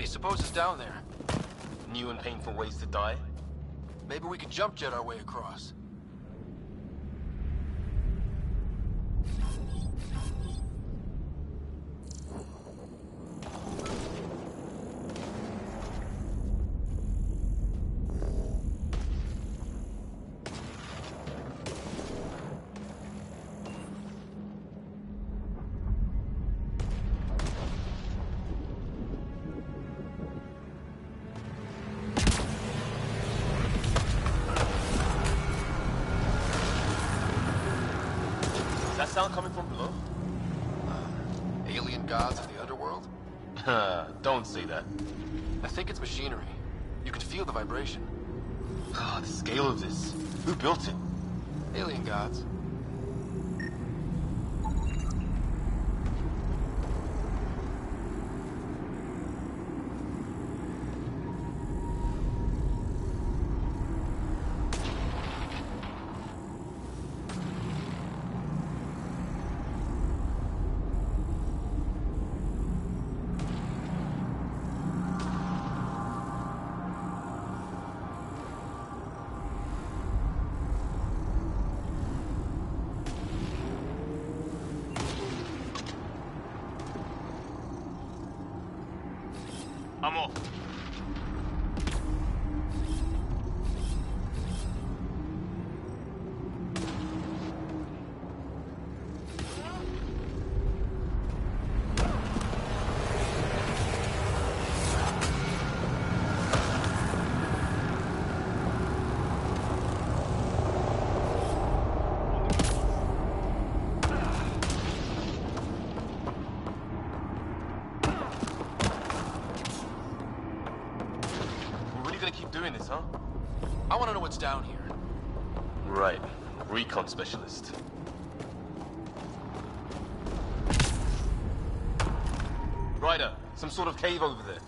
you suppose is down there? New and painful ways to die? Maybe we could jump jet our way across. Sound coming from below? Alien gods of the underworld? Don't say that. I think it's machinery. You can feel the vibration. Ah, the scale of this. Who built it? Alien gods. I'm off. Doing this, huh? I want to know what's down here. Right. Recon specialist. Ryder, some sort of cave over there.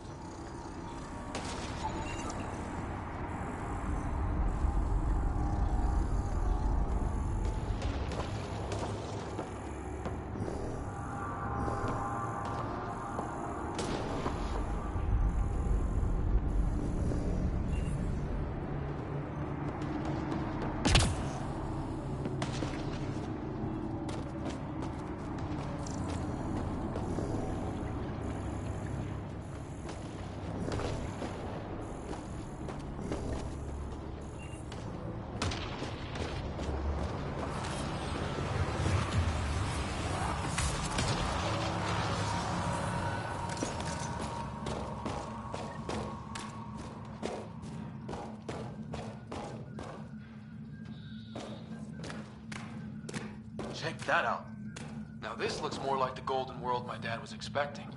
Check that out. Now this looks more like the golden world my dad was expecting.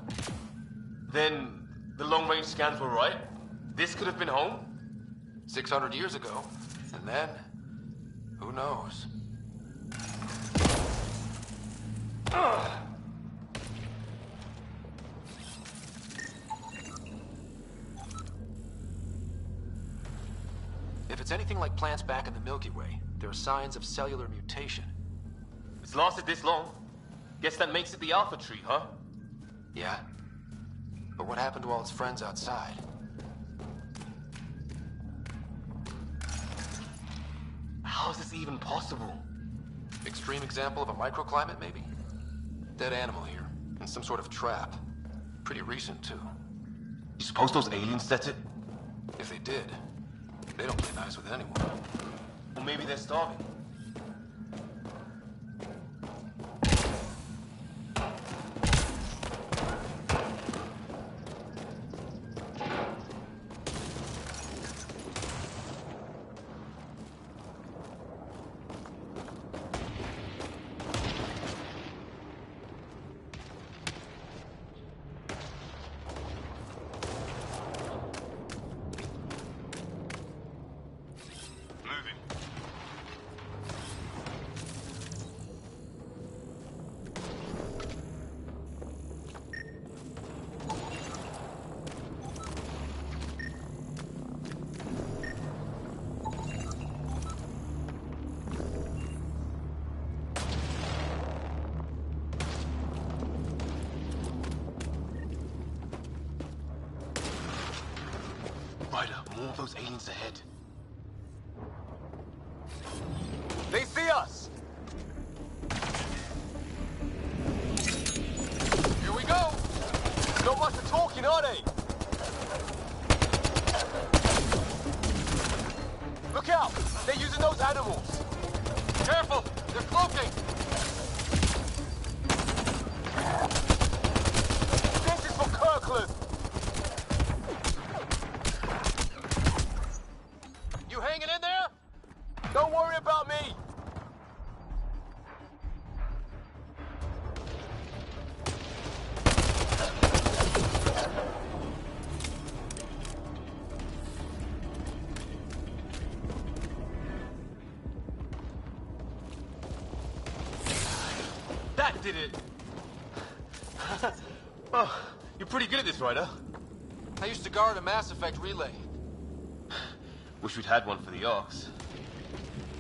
Then the long-range scans were right? This could have been home? 600 years ago. And then, who knows? If it's anything like plants back in the Milky Way, there are signs of cellular mutation. It's lasted this long. Guess that makes it the Alpha Tree, huh? Yeah. But what happened to all its friends outside? How is this even possible? Extreme example of a microclimate, maybe? Dead animal here, in some sort of trap. Pretty recent, too. You suppose those aliens set it? If they did, they don't play nice with anyone. Or maybe they're starving. Ryder, more of those aliens ahead. They see us! Here we go! Not much of talking, are they? Look out! They're using those animals! Careful! They're cloaking! This is for Kirkland! You hanging in there? Don't worry about me! That did it! Oh, you're pretty good at this, Ryder. I used to guard a Mass Effect relay. Wish we'd had one for the Arks.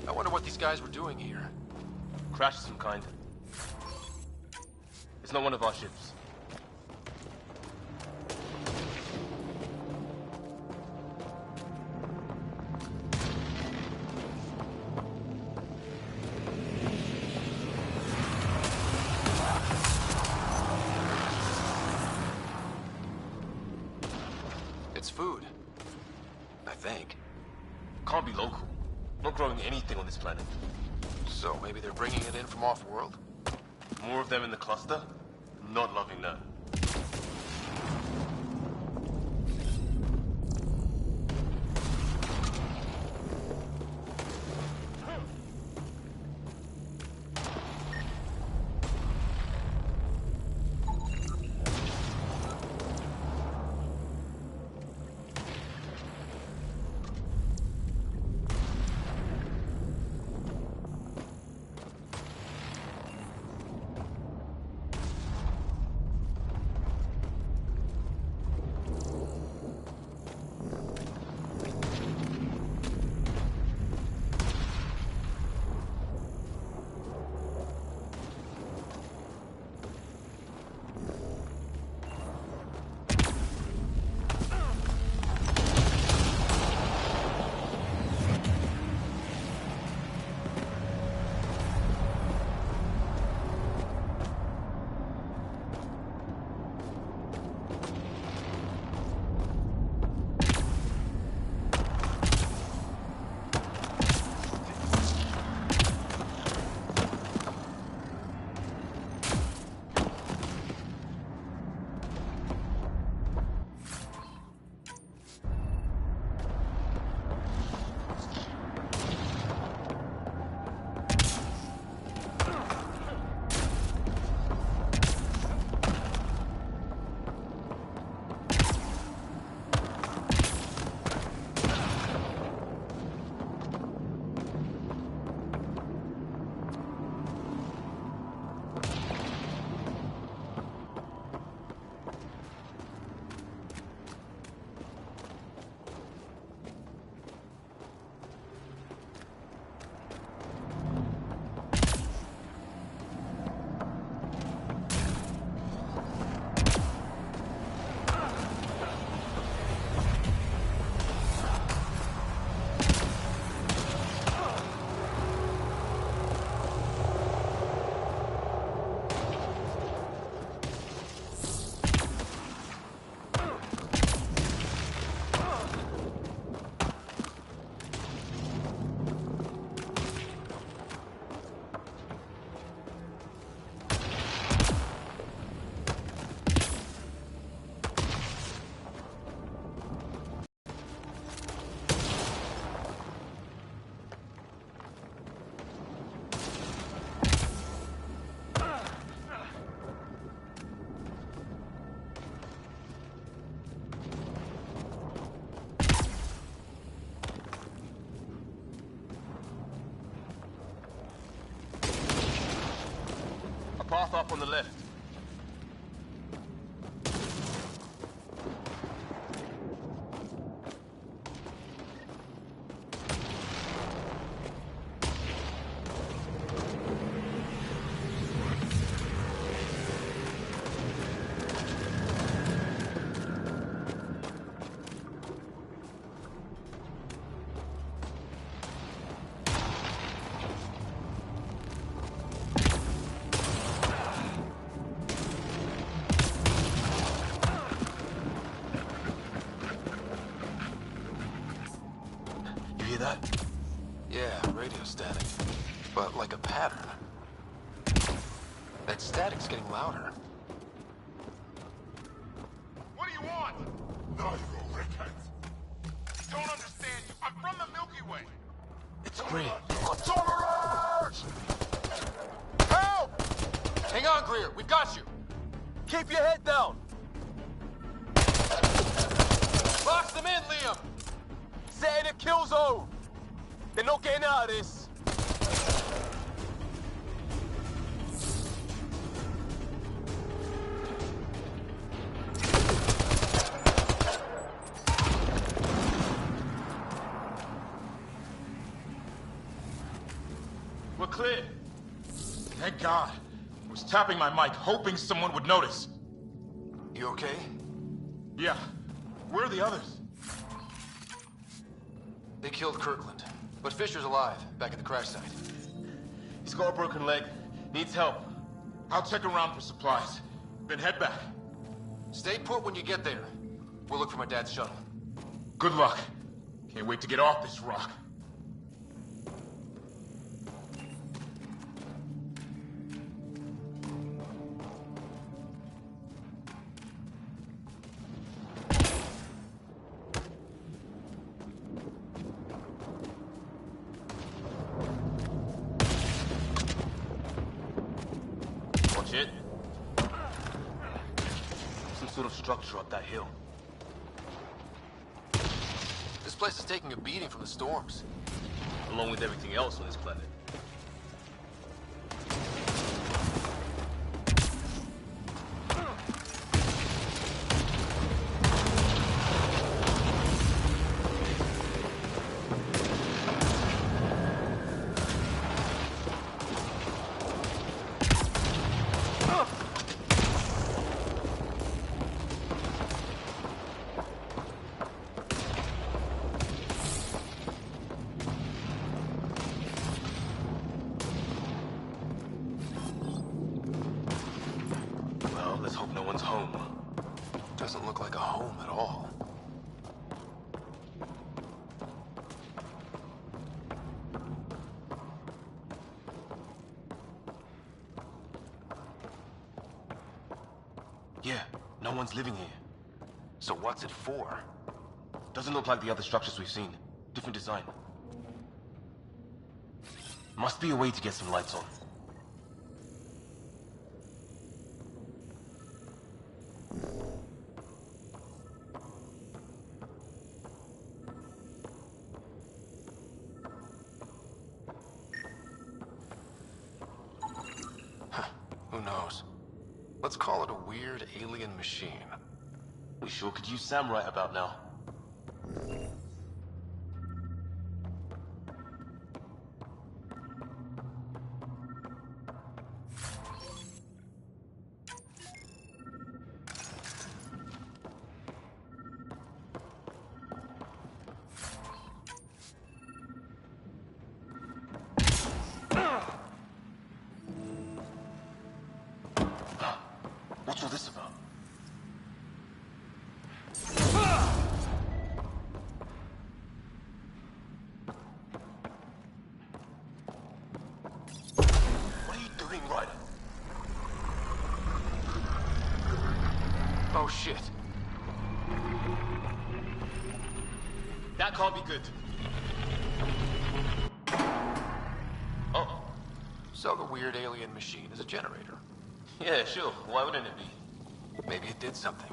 I wonder what these guys were doing here. Crash of some kind. It's not one of our ships. It's food. I think. Can't be local. Not growing anything on this planet. So maybe they're bringing it in from off-world? More of them in the cluster? Not loving that. Path up on the left. that? Yeah, radio static. But like a pattern. That static's getting louder. What do you want? No, you rickheads. Don't understand you. I'm from the Milky Way. It's Greer. Help! Hang on, Greer. We've got you. Keep your head down. Box them in, Liam. Set in a kill zone. They're not getting out of this. We're clear. Thank God. I was tapping my mic, hoping someone would notice. You okay? Yeah. Where are the others? They killed Kirkland. But Fisher's alive, back at the crash site. He's got a broken leg. Needs help. I'll check around for supplies. Then head back. Stay put when you get there. We'll look for my dad's shuttle. Good luck. Can't wait to get off this rock. Watch it. Some sort of structure up that hill. This place is taking a beating from the storms. Along with everything else on this planet. Let's hope no one's home. Doesn't look like a home at all. Yeah, no one's living here. So what's it for? Doesn't look like the other structures we've seen. Different design. Must be a way to get some lights on. Who knows? Let's call it a weird alien machine. We sure could use Sam right about now. What's all this about? What are you doing, Ryder? Oh shit. That can't be good. Oh. So the weird alien machine is a generator. Yeah, sure. Why wouldn't it be? Maybe it did something.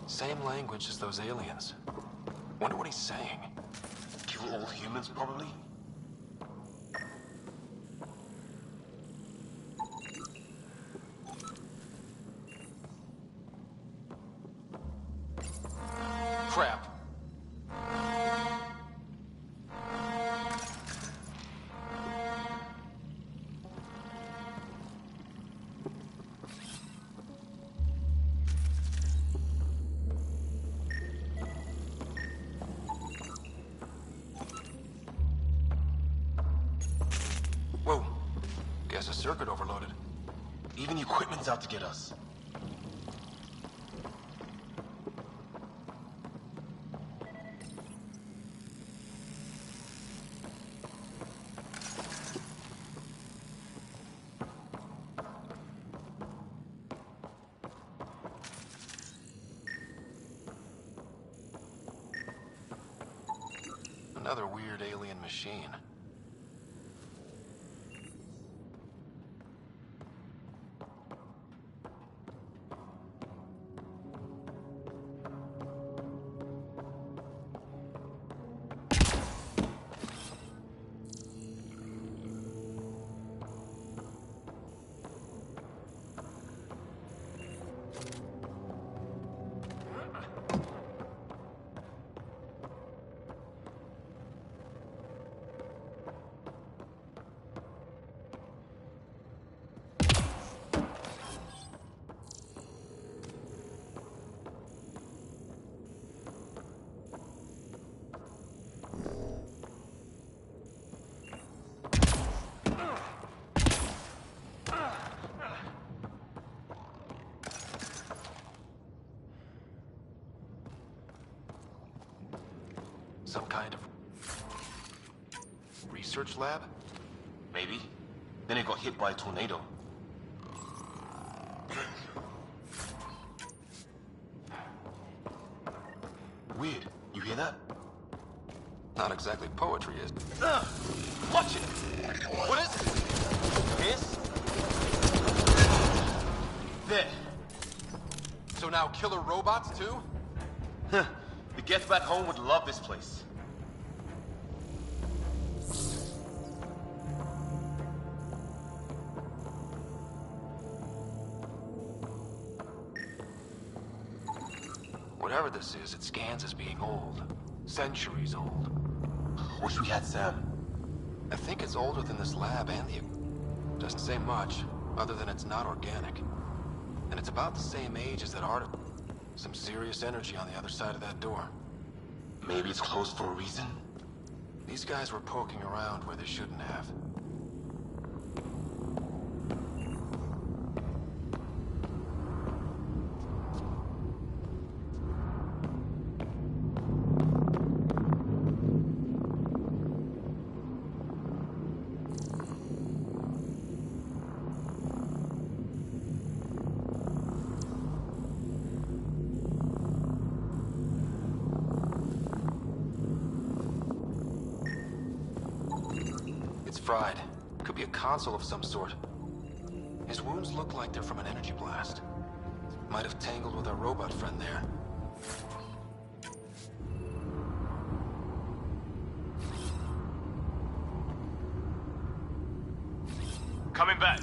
Same language as those aliens. Wonder what he's saying. Kill all humans, probably? Crap. Whoa. Guess a circuit overloaded. Even the equipment's out to get us. Another weird alien machine. Some kind of research lab? Maybe. Then it got hit by a tornado. Weird. You hear that? Not exactly poetry, is it? Watch it! What is it? This? There. So now killer robots too? Huh. The Gets back home would love this place. Whatever this is, it scans as being old. Centuries old. Wish we had Sam. I think it's older than this lab and the... Doesn't say much, other than it's not organic. And it's about the same age as that artifact. Some serious energy on the other side of that door. Maybe it's closed for a reason? These guys were poking around where they shouldn't have. Fried. Could be a console of some sort. His wounds look like they're from an energy blast. Might have tangled with our robot friend there. Coming back.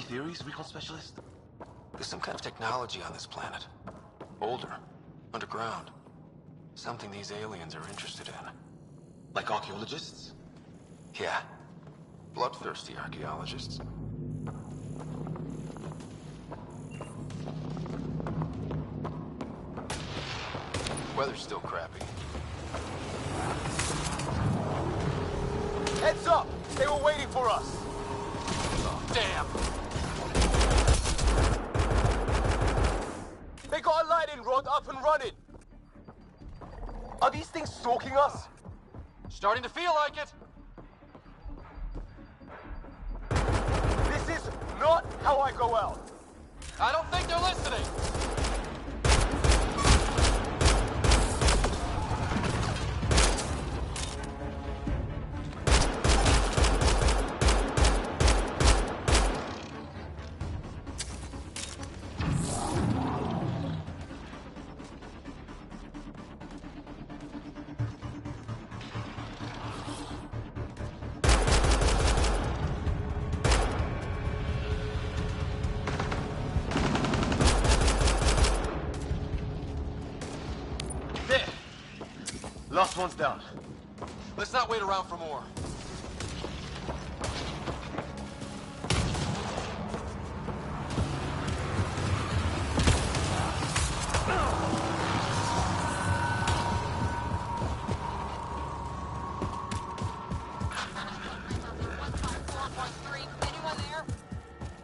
theories, recon specialist? There's some kind of technology on this planet. Older. Underground. Something these aliens are interested in. Like archaeologists? Yeah. Bloodthirsty archaeologists. Weather's still crappy. Heads up! They were waiting for us! Oh, damn! They got a lightning rod up and running! Are these things stalking us? Starting to feel like it! This is not how I go out! I don't think they're listening! Last one's down. Let's not wait around for more. Anyone there?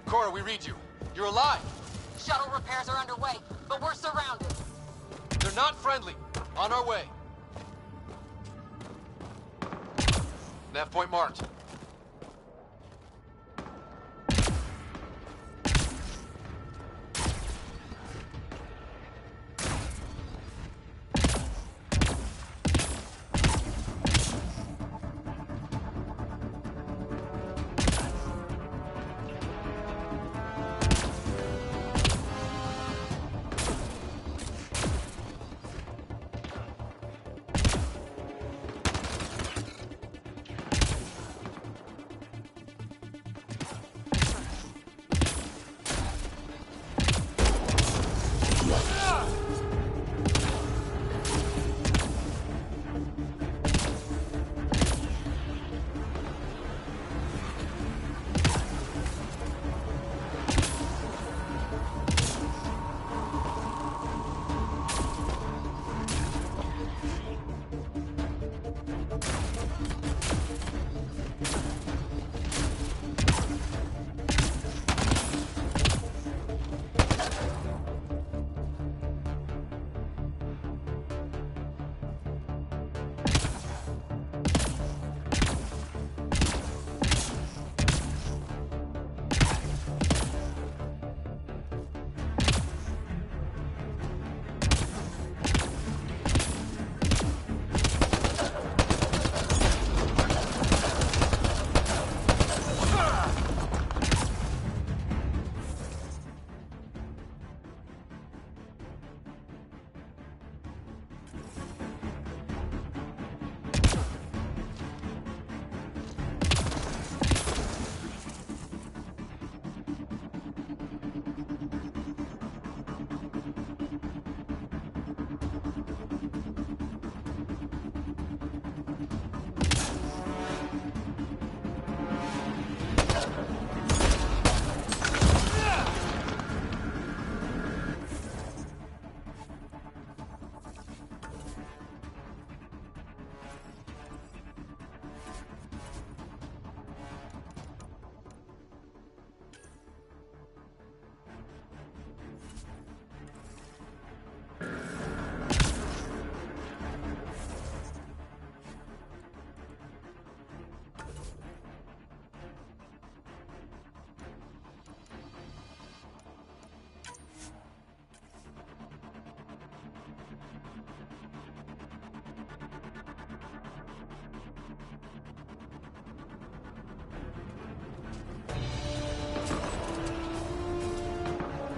Cora, we read you. You're alive. Shuttle repairs are underway, but we're surrounded. They're not friendly. On our way. Nav point marked.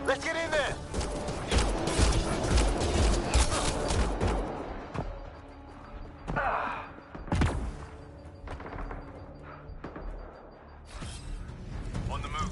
Let's get in there! On the move.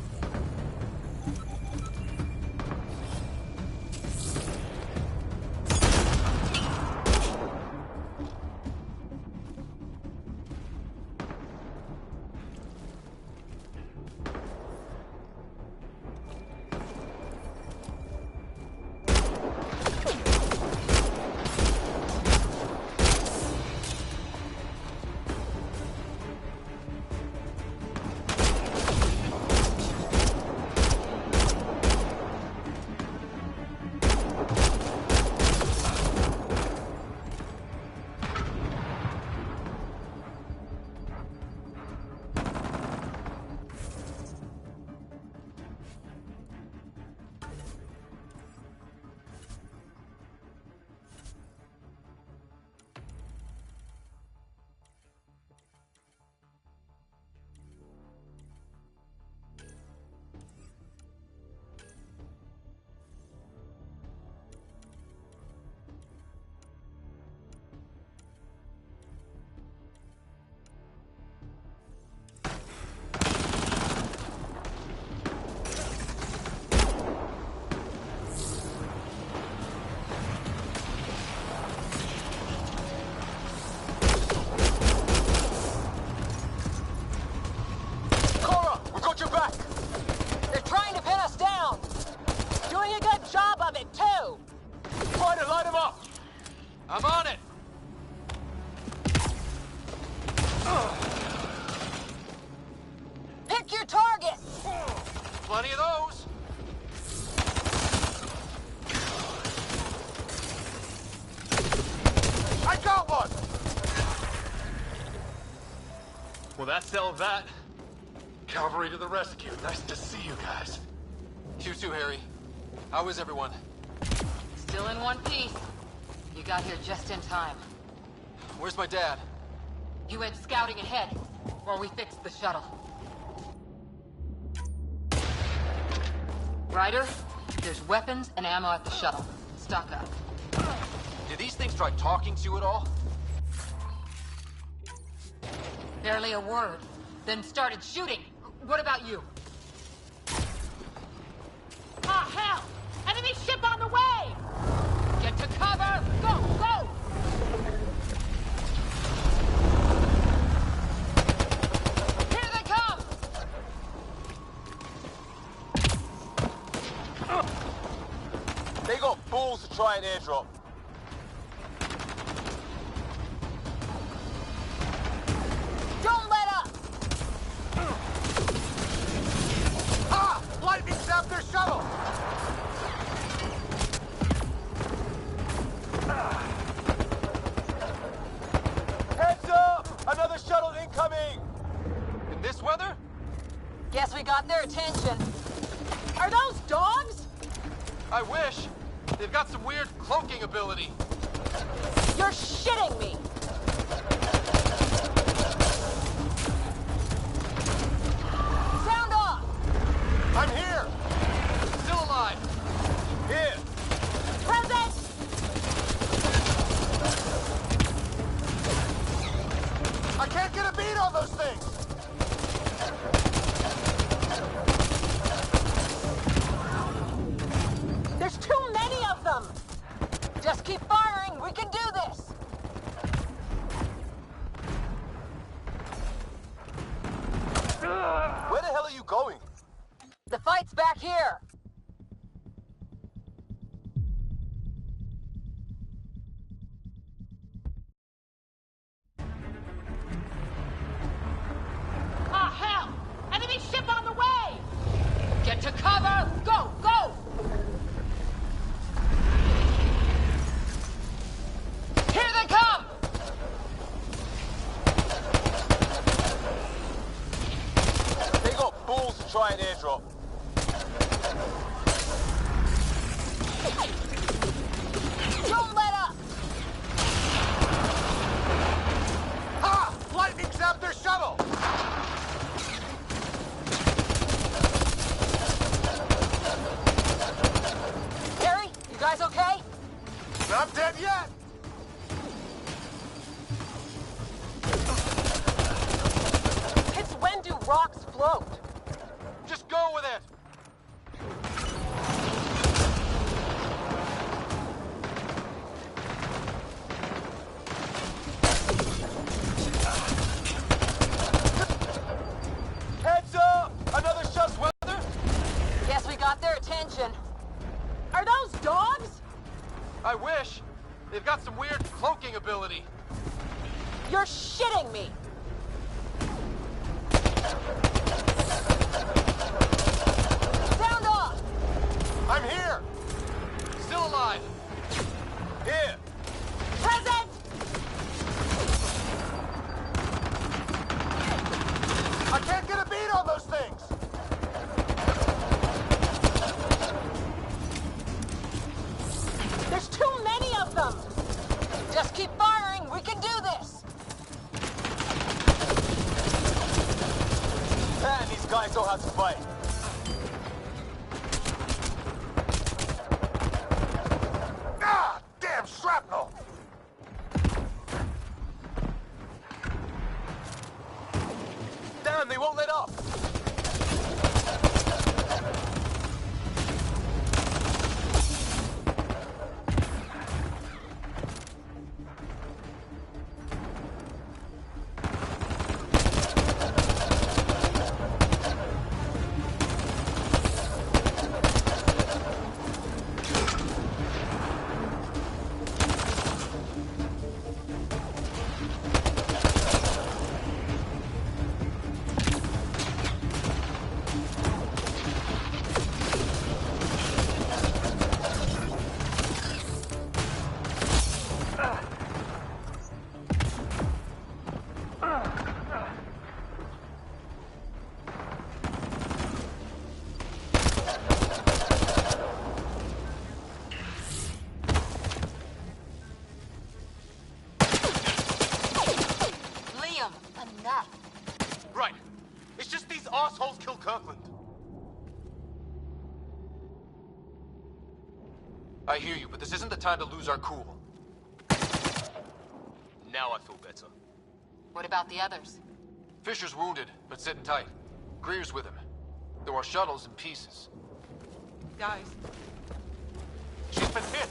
I'm on it! Pick your target! Plenty of those! I got one! Well, that settled that. Cavalry to the rescue. Nice to see you guys. You too, Harry. How is everyone? Still in one piece. You got here just in time. Where's my dad? He went scouting ahead while we fixed the shuttle. Ryder, there's weapons and ammo at the shuttle. Stock up. Did these things try talking to you at all? Barely a word. Then started shooting. What about you? Ah, hell! Enemy ship on the way! Get to cover! Go, go! Here they come! They got balls to try an airdrop. Don't let up! Ah! Lightning zapped their shuttle! Heads up! Another shuttle incoming! In this weather? Guess we got their attention. Are those dogs? I wish. They've got some weird cloaking ability. You're shitting me! Sound off! I'm here! Still alive. Here! Present! I can't get a beat on those things! There's too many of them! Just keep firing, we can do this! Where the hell are you going? The fight's back here! Ah, hell! Enemy ship on the way! Get to cover! Go, go! Here they come! They got balls to try an airdrop. Don't let up! Ha! Lightning zapped their shuttle! Harry, you guys okay? Not dead yet! It's when do rocks float? Just go with it. Heads up! Another shuttle. Weather? Guess we got their attention. Are those dogs? I wish. They've got some weird cloaking ability. You're shitting me! Sound off! I'm here! Still alive. Here! Present! I can't get a beat on those things! There's too many of them! Just keep firing, we can do this! Man, these guys know how to fight. Ah! Damn shrapnel! Damn, they won't let up. I hear you, but this isn't the time to lose our cool. Now I feel better. What about the others? Fisher's wounded, but sitting tight. Greer's with him. Though our shuttle's in pieces. Guys, She's been hit!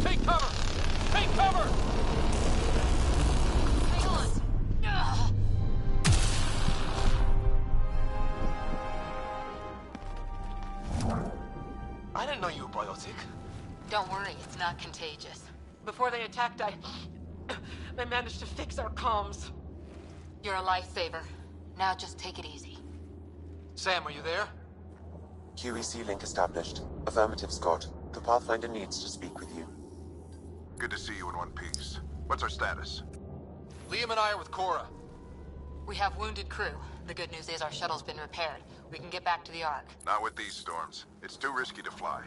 Take cover! Take cover! Hang on! Ugh. I didn't know you were biotic. Don't worry, it's not contagious. before they attacked, I managed to fix our comms. You're a lifesaver. Now just take it easy. Sam, are you there? QEC link established. Affirmative, Scott. The Pathfinder needs to speak with you. Good to see you in one piece. What's our status? Liam and I are with Cora. We have wounded crew. The good news is our shuttle's been repaired. We can get back to the Ark. Not with these storms. It's too risky to fly.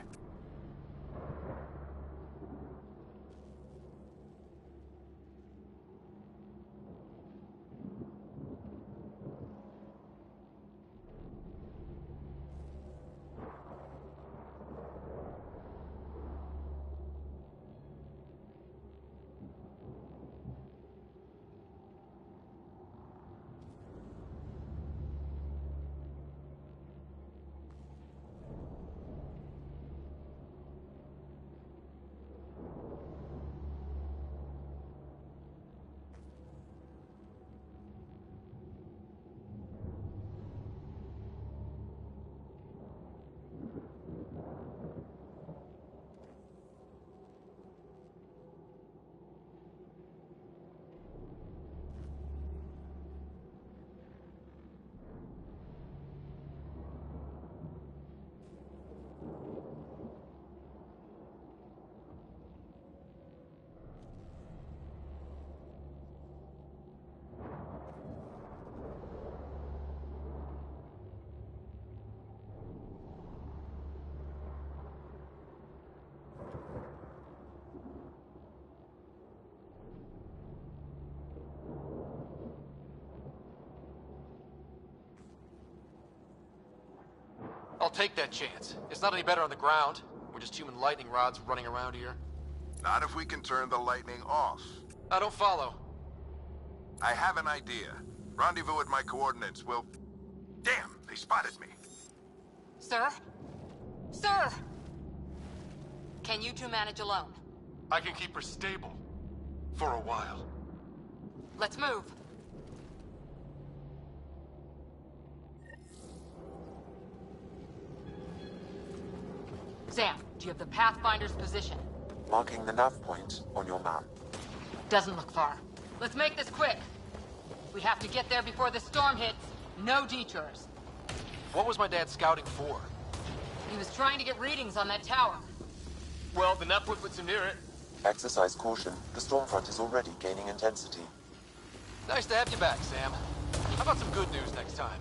I'll take that chance. It's not any better on the ground. We're just human lightning rods running around here. Not if we can turn the lightning off. I don't follow. I have an idea. Rendezvous at my coordinates will... Damn, they spotted me. Sir? Sir! Can you two manage alone? I can keep her stable. For a while. Let's move. Sam, do you have the Pathfinder's position? Marking the nav point on your map. Doesn't look far. Let's make this quick. We have to get there before the storm hits. No detours. What was my dad scouting for? He was trying to get readings on that tower. Well, the nav point puts him near it. Exercise caution. The storm front is already gaining intensity. Nice to have you back, Sam. How about some good news next time?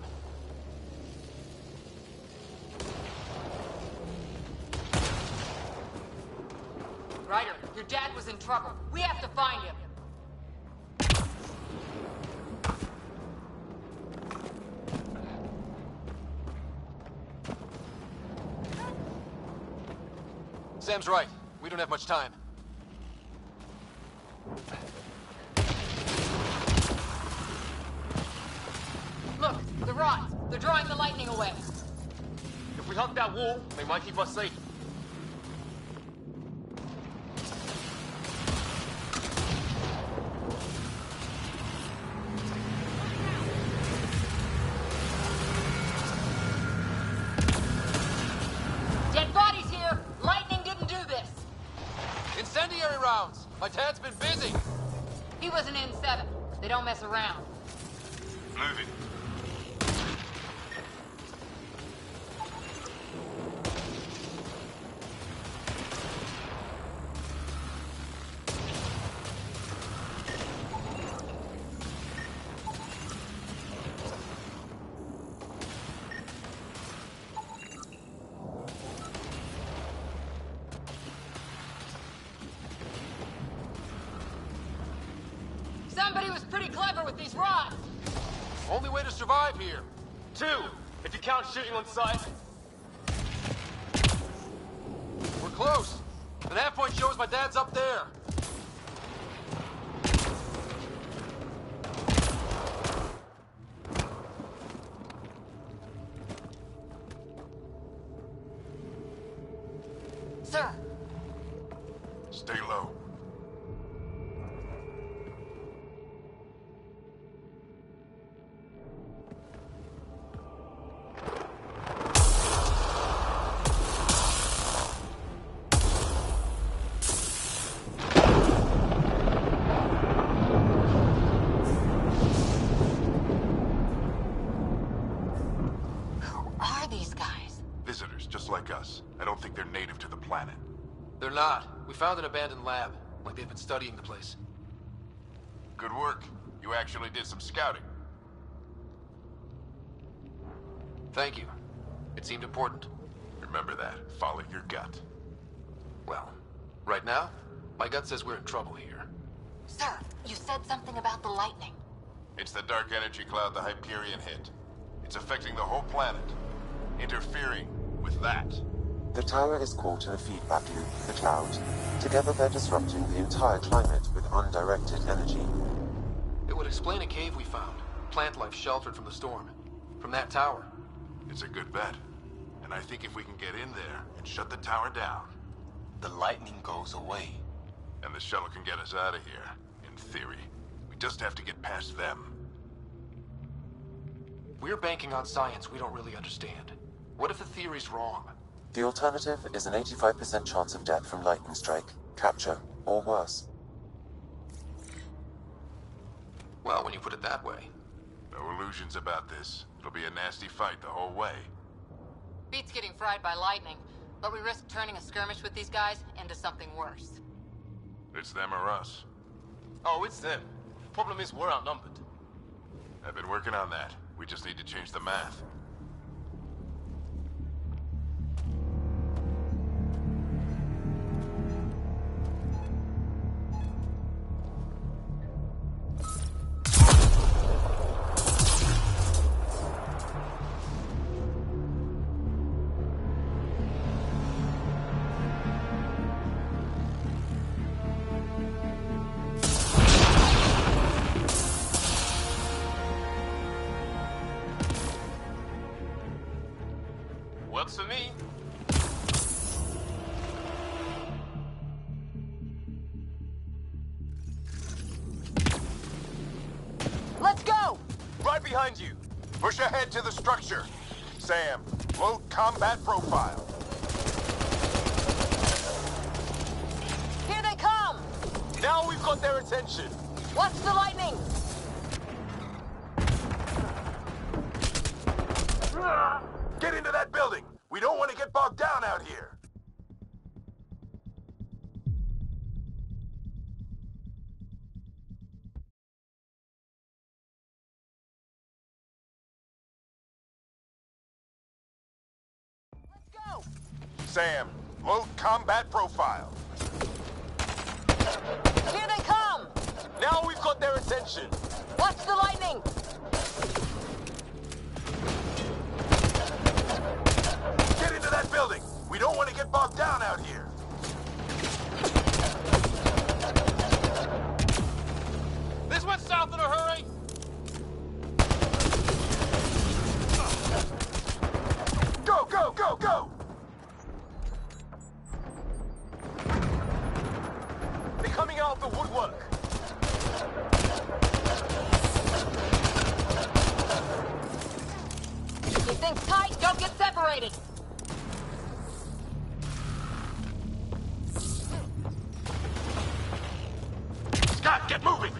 Ryder, your dad was in trouble. We have to find him. Sam's right. We don't have much time. Look, the rods. They're drawing the lightning away. If we hug that wall, they might keep us safe. Dead bodies here! Lightning didn't do this! Incendiary rounds! My dad's been busy! He was an N7. They don't mess around. Moving. Somebody was pretty clever with these rods. Only way to survive here. 2, if you count shooting on sight. We're close. The nav point shows my dad's up there. Sir, Stay low. who are these guys? Visitors, just like us. I don't think they're native to the planet. They're not. We found an abandoned lab, like they've been studying the place. Good work. You actually did some scouting. Thank you. It seemed important. Remember that. Follow your gut. Well, right now, my gut says we're in trouble here. Sir, you said something about the lightning. It's the dark energy cloud the Hyperion hit. It's affecting the whole planet. Interfering with that. The tower is caught in a feedback loop with the cloud. Together they're disrupting the entire climate with undirected energy. It would explain a cave we found. Plant life sheltered from the storm. From that tower. It's a good bet. And I think if we can get in there and shut the tower down, The lightning goes away. and the shuttle can get us out of here, in theory. We just have to get past them. We're banking on science we don't really understand. What if the theory's wrong? The alternative is an 85% chance of death from lightning strike, capture, or worse. Well, when you put it that way. No illusions about this. It'll be a nasty fight the whole way. Beats getting fried by lightning, but we risk turning a skirmish with these guys into something worse. It's them or us. Oh, it's them. Problem is, we're outnumbered. I've been working on that. We just need to change the math. Works for me. Let's go! Right behind you. Push ahead to the structure. Sam, load combat profile. Here they come! Now we've got their attention. Watch the lightning! Get into that building. We don't want to get bogged down out here. Let's go! Sam, load combat profile. Here they come! Now we've got their attention. Watch the lightning! Get into that building. We don't want to get bogged down out here. This went south in a hurry! Go, go, go, go! They're coming out of the woodwork. Keep things tight, don't get separated! Scott, get moving!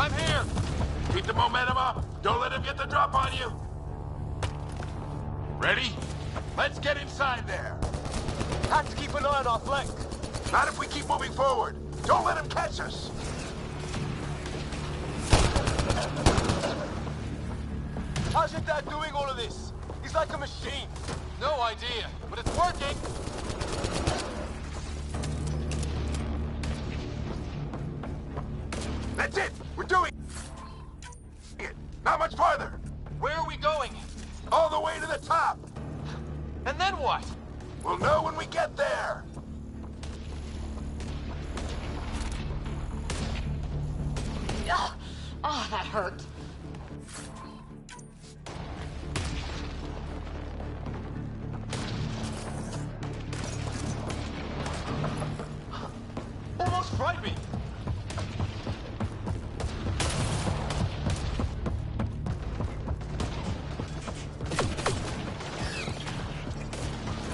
I'm here! Keep the momentum up. Don't let him get the drop on you. Ready? Let's get inside there. Have to keep an eye on our flank. Not if we keep moving forward. Don't let him catch us. How's your dad doing all of this? He's like a machine. No idea, but it's working. That's it. We're doing it. Not much farther. Where are we going? All the way to the top. And then what? We'll know when we get there. Ugh. Oh, that hurt. Almost frightened me.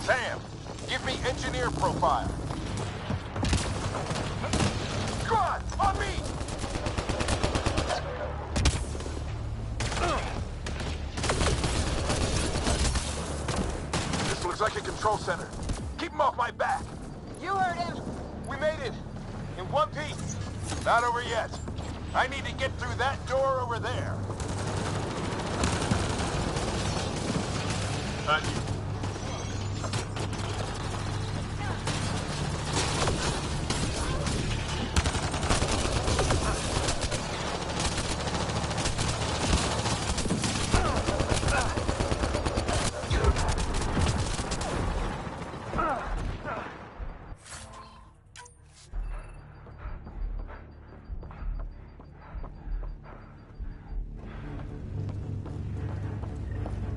Sam, give me engineer profile. Squad, on me! This looks like a control center. Keep him off my back. You heard him. We made it. In one piece. Not over yet. I need to get through that door over there.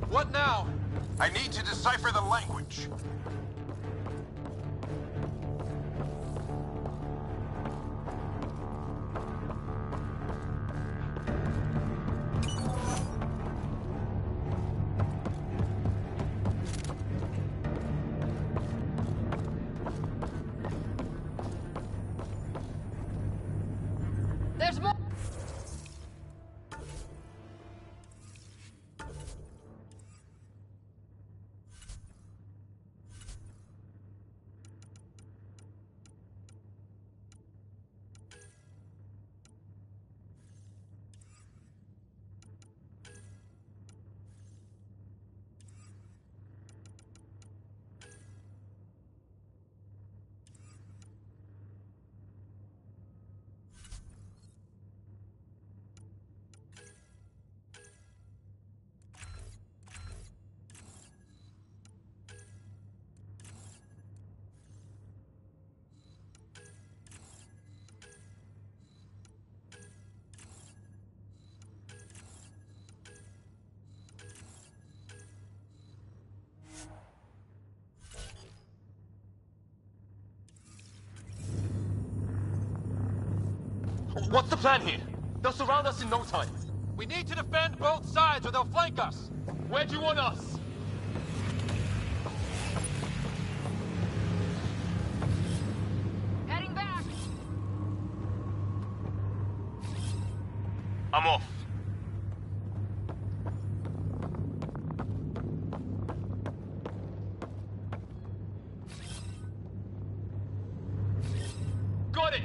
What now? I need to decipher the language. There's more. What's the plan here? They'll surround us in no time. We need to defend both sides or they'll flank us. Where do you want us? Heading back. I'm off. Got it!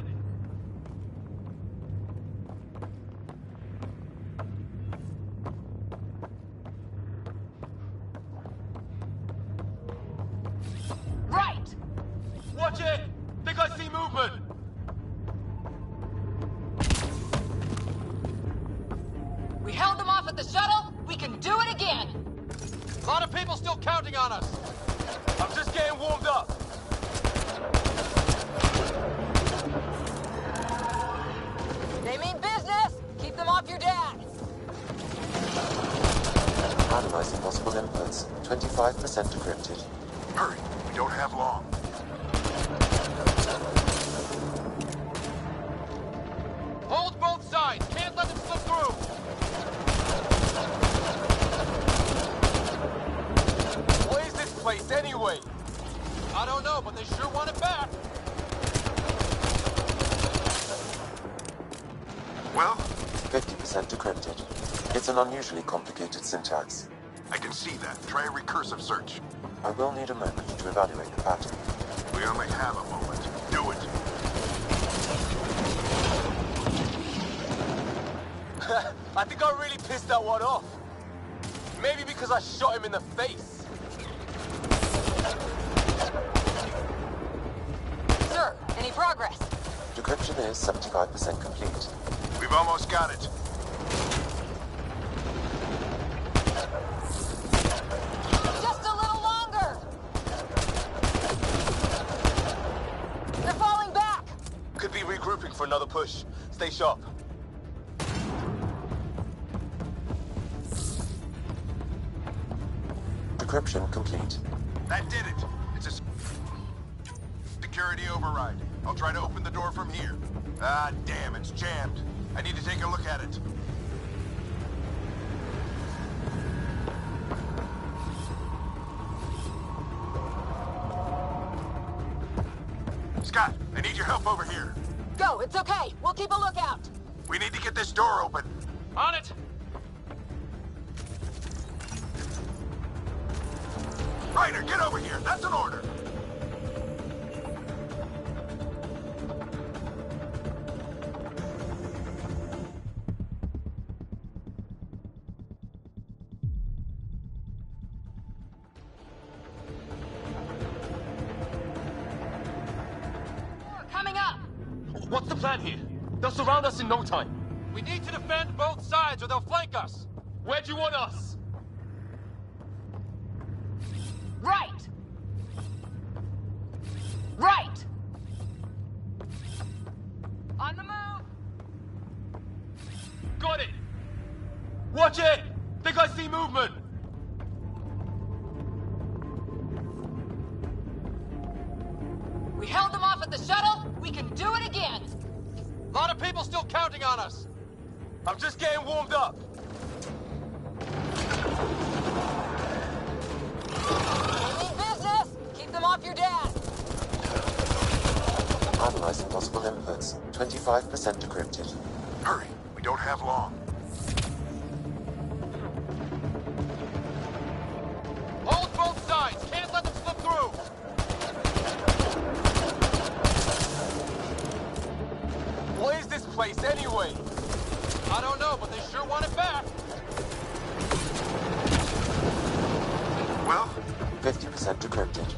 Right. Watch it! Think I see movement! We held them off at the shuttle. We can do it again. A lot of people still counting on us. I'm just getting warmed up. They mean business. Keep them off your dad. Analyzing possible inputs. 25% decrypted. Hurry, we don't have long. Hold both sides. Can't let them slip through. What is this place anyway? I don't know, but they sure want it back. Well, 50% decrypted. It's an unusually complicated syntax. I can see that. Try a recursive search. I will need a moment to evaluate the pattern. We only have a moment. Do it. I think I really pissed that one off. Maybe because I shot him in the face. Sir, any progress? Decryption is 75% complete. We've almost got it. Just a little longer! They're falling back! Could be regrouping for another push. Stay sharp. Decryption complete. That did it. It's a security override. I'll try to open the door from here. Ah, damn, it's jammed. I need to take a look at it. Scott, I need your help over here. Go, it's okay. We'll keep a lookout. We need to get this door open. On it! Ryder, get over here. That's an order. Coming up! What's the plan here? They'll surround us in no time. We need to defend both sides or they'll flank us. Where do you want us? Right! Right! On the move! Got it! Watch it! Think I see movement! We held them off at the shuttle. We can do it again. A lot of people still counting on us. I'm just getting warmed up. We mean business. Keep them off your dad. Analyzing possible inputs. 25% decrypted. Hurry, we don't have long. Hold both sides. Can't let them slip through. What is this place anyway? I don't know, but they sure want it back. Well, 50% decrypted.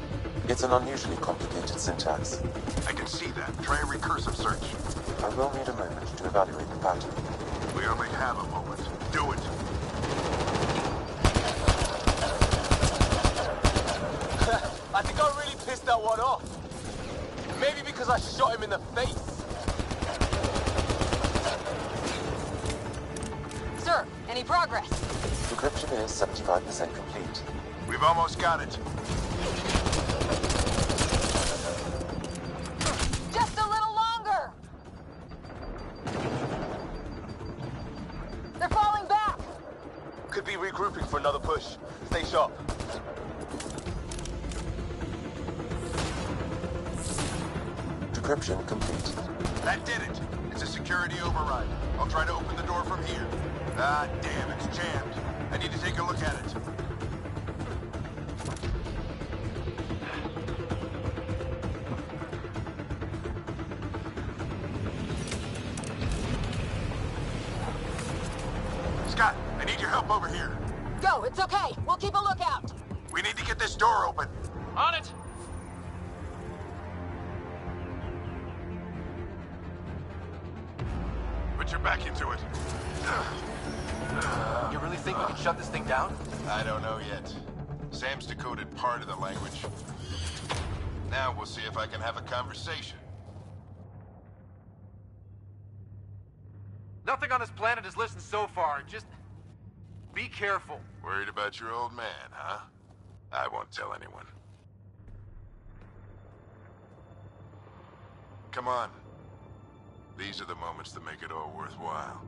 It's an unusually complicated syntax. I can see that. Try a recursive search. I will need a moment to evaluate the pattern. We only have a moment. Do it. I think I really pissed that one off. Maybe because I shot him in the face. Sir, any progress? Decryption is 75% complete. We've almost got it. Just a little longer! They're falling back! Could be regrouping for another push. Stay sharp. Decryption complete. That did it. It's a security override. I'll try to open the door from here. Ah, damn, it's jammed. I need to take a look at it. Scott, I need your help over here. Go, it's okay. We'll keep a lookout. We need to get this door open. On it! Put your back into it. You really think we can shut this thing down? I don't know yet. Sam's decoded part of the language. Now we'll see if I can have a conversation. Nothing on this planet has listened so far. Just be careful. Worried about your old man, huh? I won't tell anyone. Come on. These are the moments that make it all worthwhile.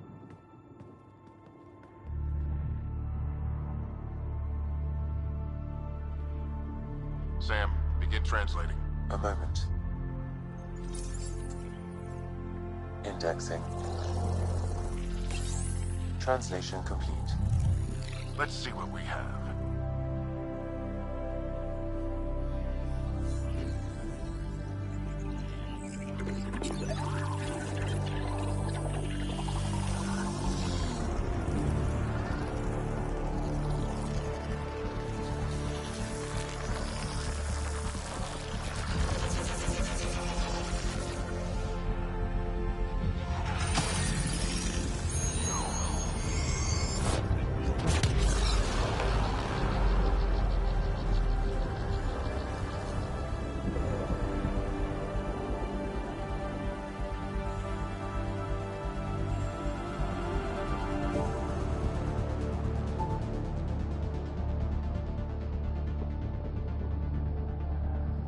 Sam, begin translating. A moment. Indexing. Translation complete. Let's see what we have.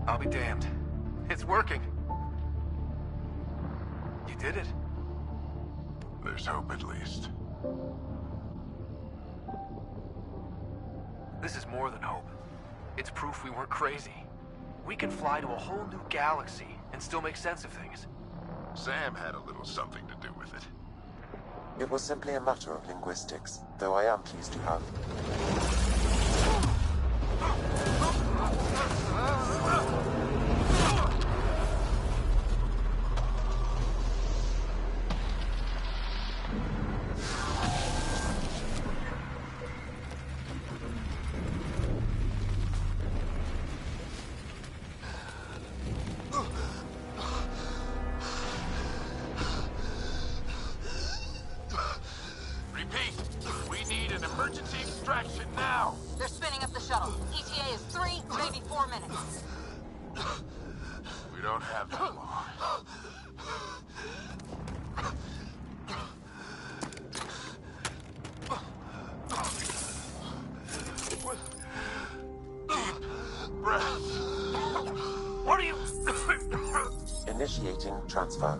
I'll be damned. It's working. You did it. There's hope at least. This is more than hope. It's proof we weren't crazy. We can fly to a whole new galaxy and still make sense of things. Sam had a little something to do with it. It was simply a matter of linguistics, though I am pleased to have. Repeat, we need an emergency extraction now. They're spinning up the shuttle. ETA is 3, maybe 4 minutes. We don't have that long. Deep breath. What are you... Initiating transfer.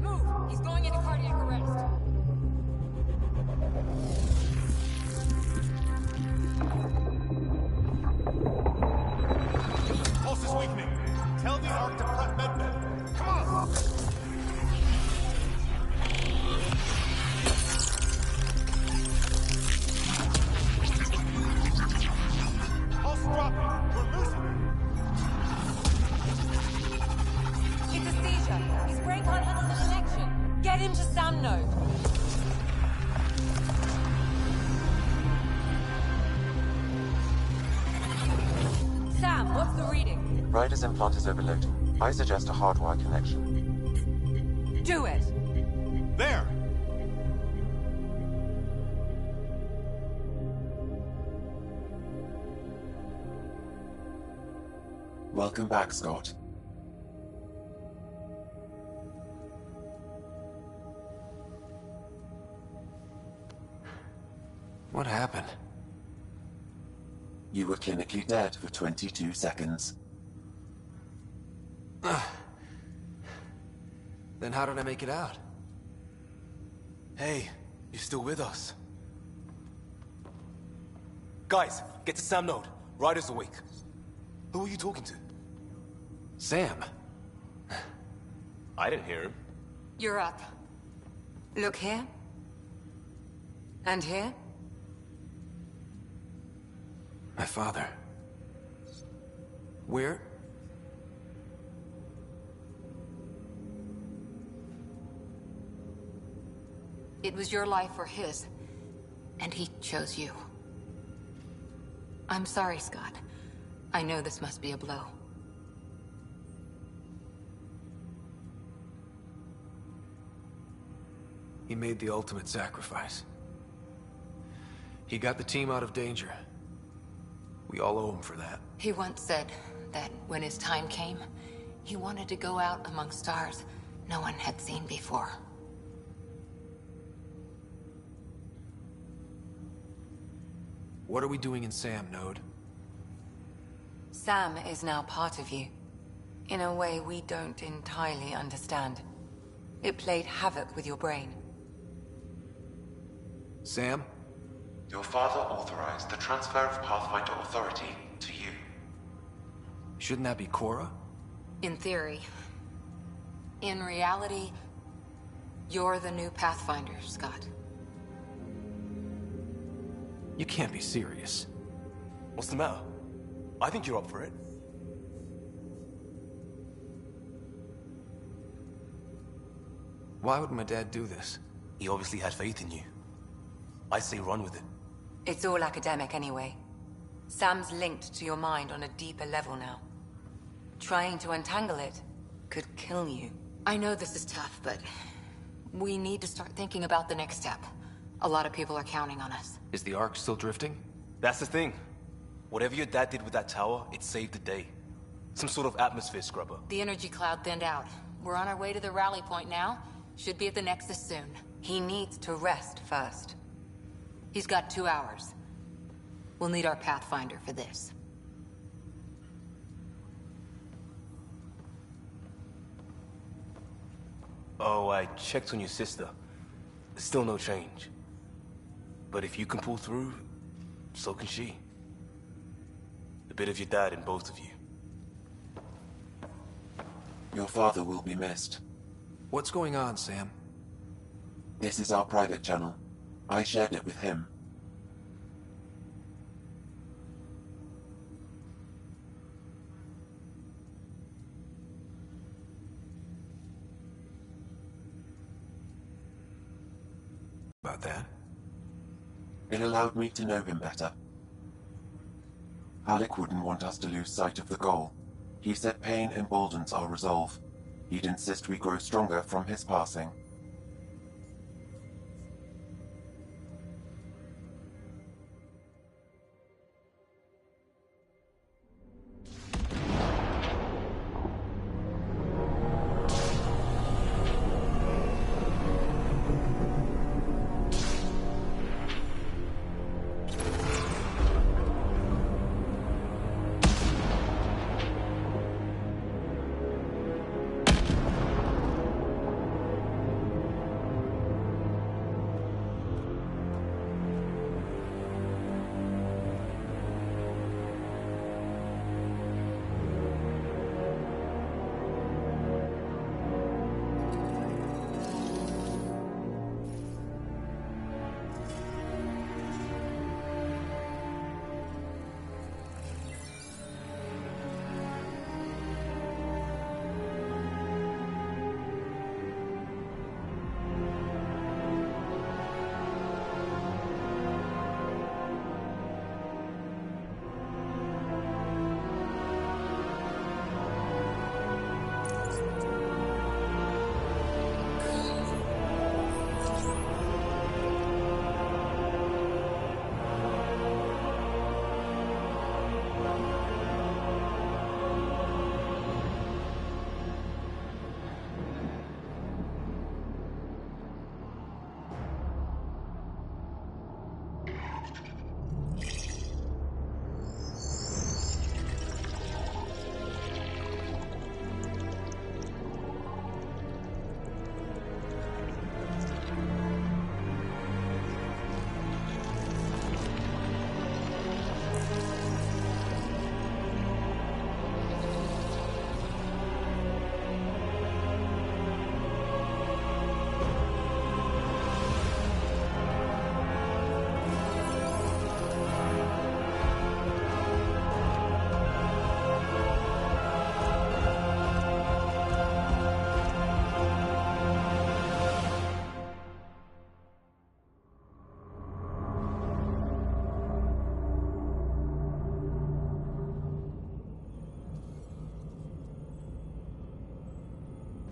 Move! He's going into cardiac arrest. Pulse is weakening. Tell the Ark to prep medbay. Come on! Pulse dropping. We're losing it. It's a seizure. His brain can't handle the connection. Get him to Sam node. Sam, what's the reading? Ryder's implant is overloading. I suggest a hardwire connection. Do it. There! Welcome back, Scott. What happened? You were clinically dead for 22 seconds. Then how did I make it out? Hey, you're still with us. Guys, get to Sam node. Ryder's awake. Who are you talking to? Sam. I didn't hear him. You're up. Look here. And here. My father. Where? It was your life or his, and he chose you. I'm sorry, Scott. I know this must be a blow. He made the ultimate sacrifice. He got the team out of danger. We all owe him for that. He once said that when his time came, he wanted to go out among stars no one had seen before. What are we doing in Sam, Node? Sam is now part of you, in a way we don't entirely understand. It played havoc with your brain. Sam? Your father authorized the transfer of Pathfinder authority to you. Shouldn't that be Cora? In theory. In reality, you're the new Pathfinder, Scott. You can't be serious. What's the matter? I think you're up for it. Why would my dad do this? He obviously had faith in you. I say run with it. It's all academic anyway. Sam's linked to your mind on a deeper level now. Trying to untangle it could kill you. I know this is tough, but we need to start thinking about the next step. A lot of people are counting on us. Is the Ark still drifting? That's the thing. Whatever your dad did with that tower, it saved the day. Some sort of atmosphere scrubber. The energy cloud thinned out. We're on our way to the rally point now. Should be at the Nexus soon. He needs to rest first. He's got 2 hours. We'll need our Pathfinder for this. Oh, I checked on your sister. There's still no change. But if you can pull through, so can she. A bit of your dad in both of you. Your father will be missed. What's going on, Sam? This is our private channel. I shared it with him. About that? It allowed me to know him better. Alec wouldn't want us to lose sight of the goal. He said pain emboldens our resolve. He'd insist we grow stronger from his passing.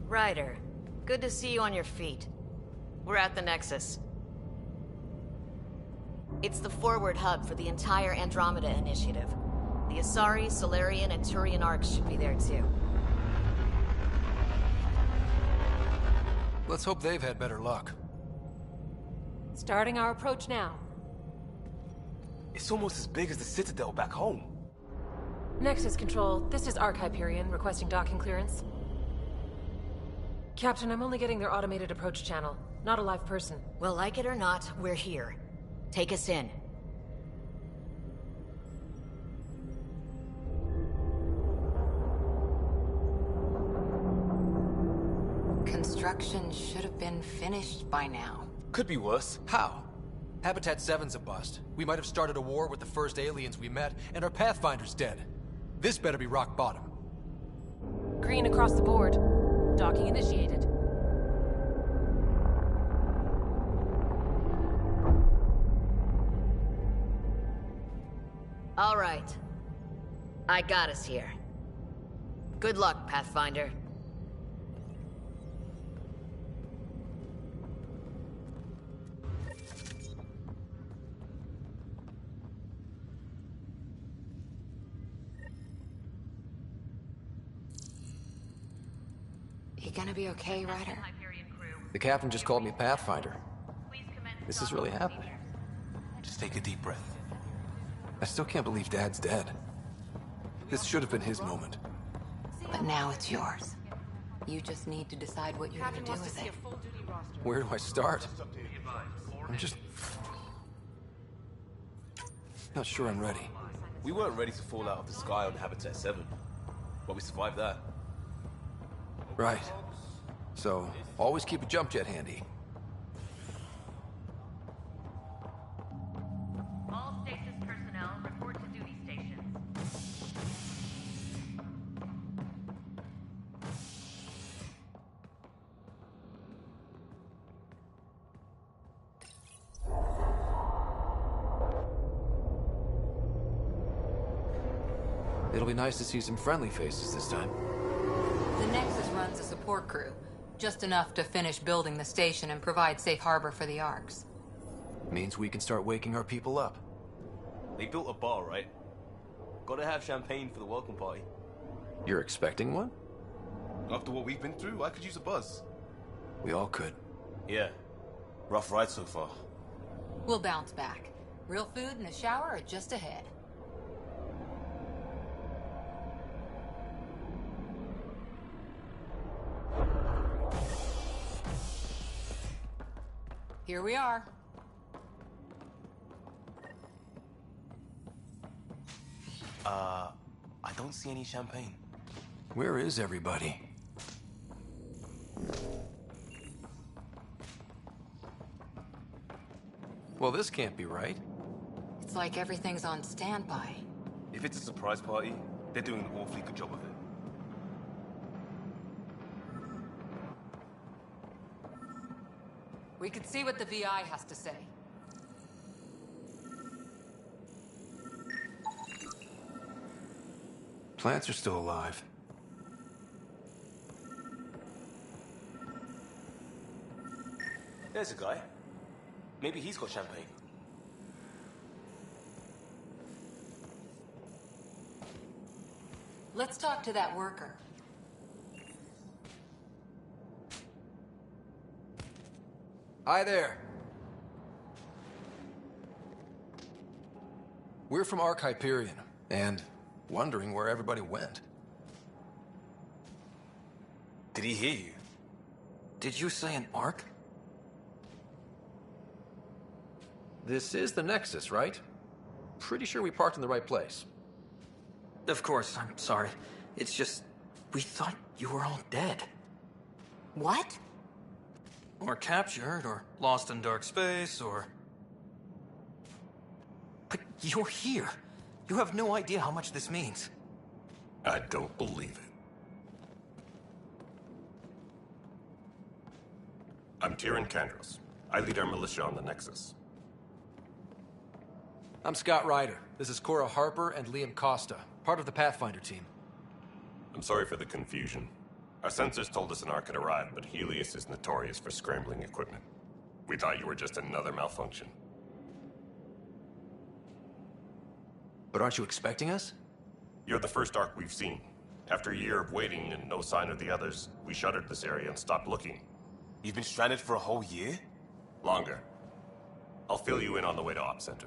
Ryder, good to see you on your feet. We're at the Nexus. It's the forward hub for the entire Andromeda Initiative. The Asari, Solarian, and Turian arcs should be there too. Let's hope they've had better luck. Starting our approach now. It's almost as big as the Citadel back home. Nexus Control, this is Arc Hyperion requesting docking clearance. Captain, I'm only getting their automated approach channel, not a live person. Well, like it or not, we're here. Take us in. Construction should have been finished by now. Could be worse. How? Habitat 7's a bust. We might have started a war with the first aliens we met, and our Pathfinder's dead. This better be rock bottom. Green across the board. Docking initiated. All right. I got us here. Good luck, Pathfinder. You gonna be okay, Ryder? The captain just called me Pathfinder. This is really happening. Just take a deep breath. I still can't believe Dad's dead. This should have been his moment. But now it's yours. You just need to decide what you're gonna do with it. Where do I start? I'm just... not sure I'm ready. We weren't ready to fall out of the sky on Habitat 7, but we survived that. Right. So, always keep a jump jet handy. All stasis personnel report to duty stations. It'll be nice to see some friendly faces this time. The Nexus runs a support crew. Just enough to finish building the station and provide safe harbor for the Arcs. Means we can start waking our people up. They built a bar, right? Gotta have champagne for the welcome party. You're expecting one? After what we've been through, I could use a buzz. We all could. Yeah. Rough ride so far. We'll bounce back. Real food and a shower are just ahead. Here we are. I don't see any champagne. Where is everybody? Well, this can't be right. It's like everything's on standby. If it's a surprise party, they're doing an awfully good job of it. We could see what the VI has to say. Plants are still alive. There's a guy. Maybe he's got champagne. Let's talk to that worker. Hi there. We're from Arc Hyperion, and wondering where everybody went. Did he hear you? Did you say an Arc? This is the Nexus, right? Pretty sure we parked in the right place. Of course, I'm sorry. It's just, we thought you were all dead. What? Or captured, or lost in dark space, or... But you're here. You have no idea how much this means. I don't believe it. I'm Tyrion Kandros. I lead our militia on the Nexus. I'm Scott Ryder. This is Cora Harper and Liam Costa, part of the Pathfinder team. I'm sorry for the confusion. Our sensors told us an Ark had arrived, but Helios is notorious for scrambling equipment. We thought you were just another malfunction. But aren't you expecting us? You're the first Ark we've seen. After a year of waiting and no sign of the others, we shuttered this area and stopped looking. You've been stranded for a whole year? Longer. I'll fill you in on the way to Op Center.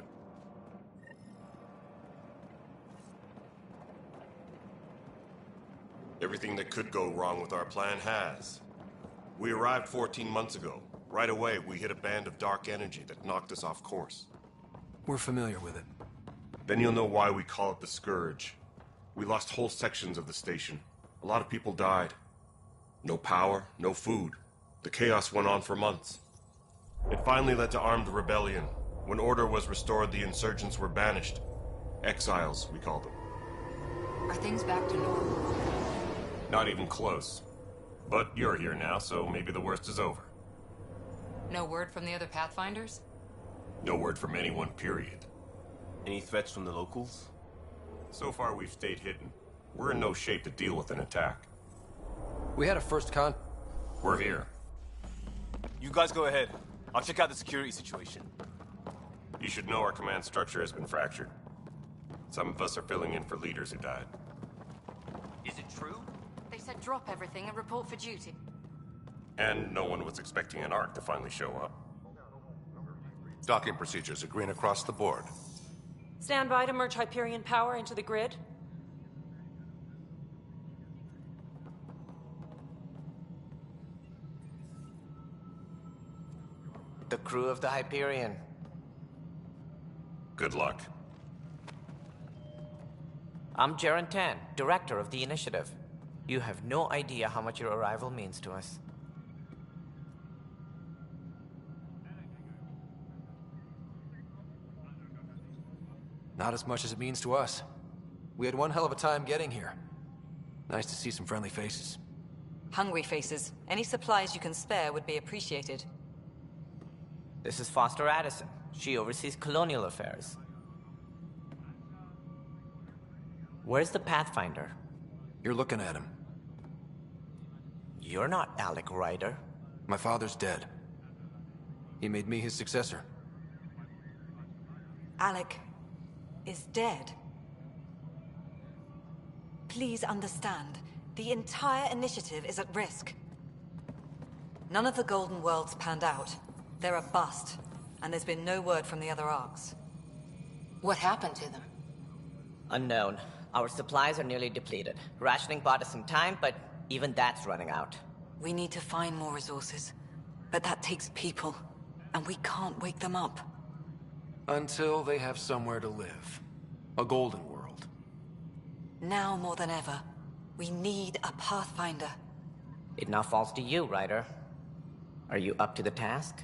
Everything that could go wrong with our plan has. We arrived 14 months ago. Right away, we hit a band of dark energy that knocked us off course. We're familiar with it. Then you'll know why we call it the Scourge. We lost whole sections of the station. A lot of people died. No power, no food. The chaos went on for months. It finally led to armed rebellion. When order was restored, the insurgents were banished. Exiles, we call them. Are things back to normal? Not even close. But you're here now, so maybe the worst is over. No word from the other Pathfinders? No word from anyone, period. Any threats from the locals? So far, we've stayed hidden. We're in no shape to deal with an attack. We had a first con... We're here. You guys go ahead. I'll check out the security situation. You should know our command structure has been fractured. Some of us are filling in for leaders who died. Is it true? They said drop everything and report for duty. And no one was expecting an Ark to finally show up. Docking procedures are green across the board. Stand by to merge Hyperion power into the grid. The crew of the Hyperion. Good luck. I'm Jaren Tan, director of the initiative. You have no idea how much your arrival means to us. Not as much as it means to us. We had one hell of a time getting here. Nice to see some friendly faces. Hungry faces. Any supplies you can spare would be appreciated. This is Foster Addison. She oversees colonial affairs. Where's the Pathfinder? You're looking at him. You're not Alec Ryder. My father's dead. He made me his successor. Alec is dead. Please understand, the entire initiative is at risk. None of the Golden Worlds panned out. They're a bust, and there's been no word from the other Arks. What happened to them? Unknown. Our supplies are nearly depleted. Rationing bought us some time, but even that's running out. We need to find more resources, but that takes people, and we can't wake them up. Until they have somewhere to live. A golden world. Now more than ever, we need a Pathfinder. It now falls to you, Ryder. Are you up to the task?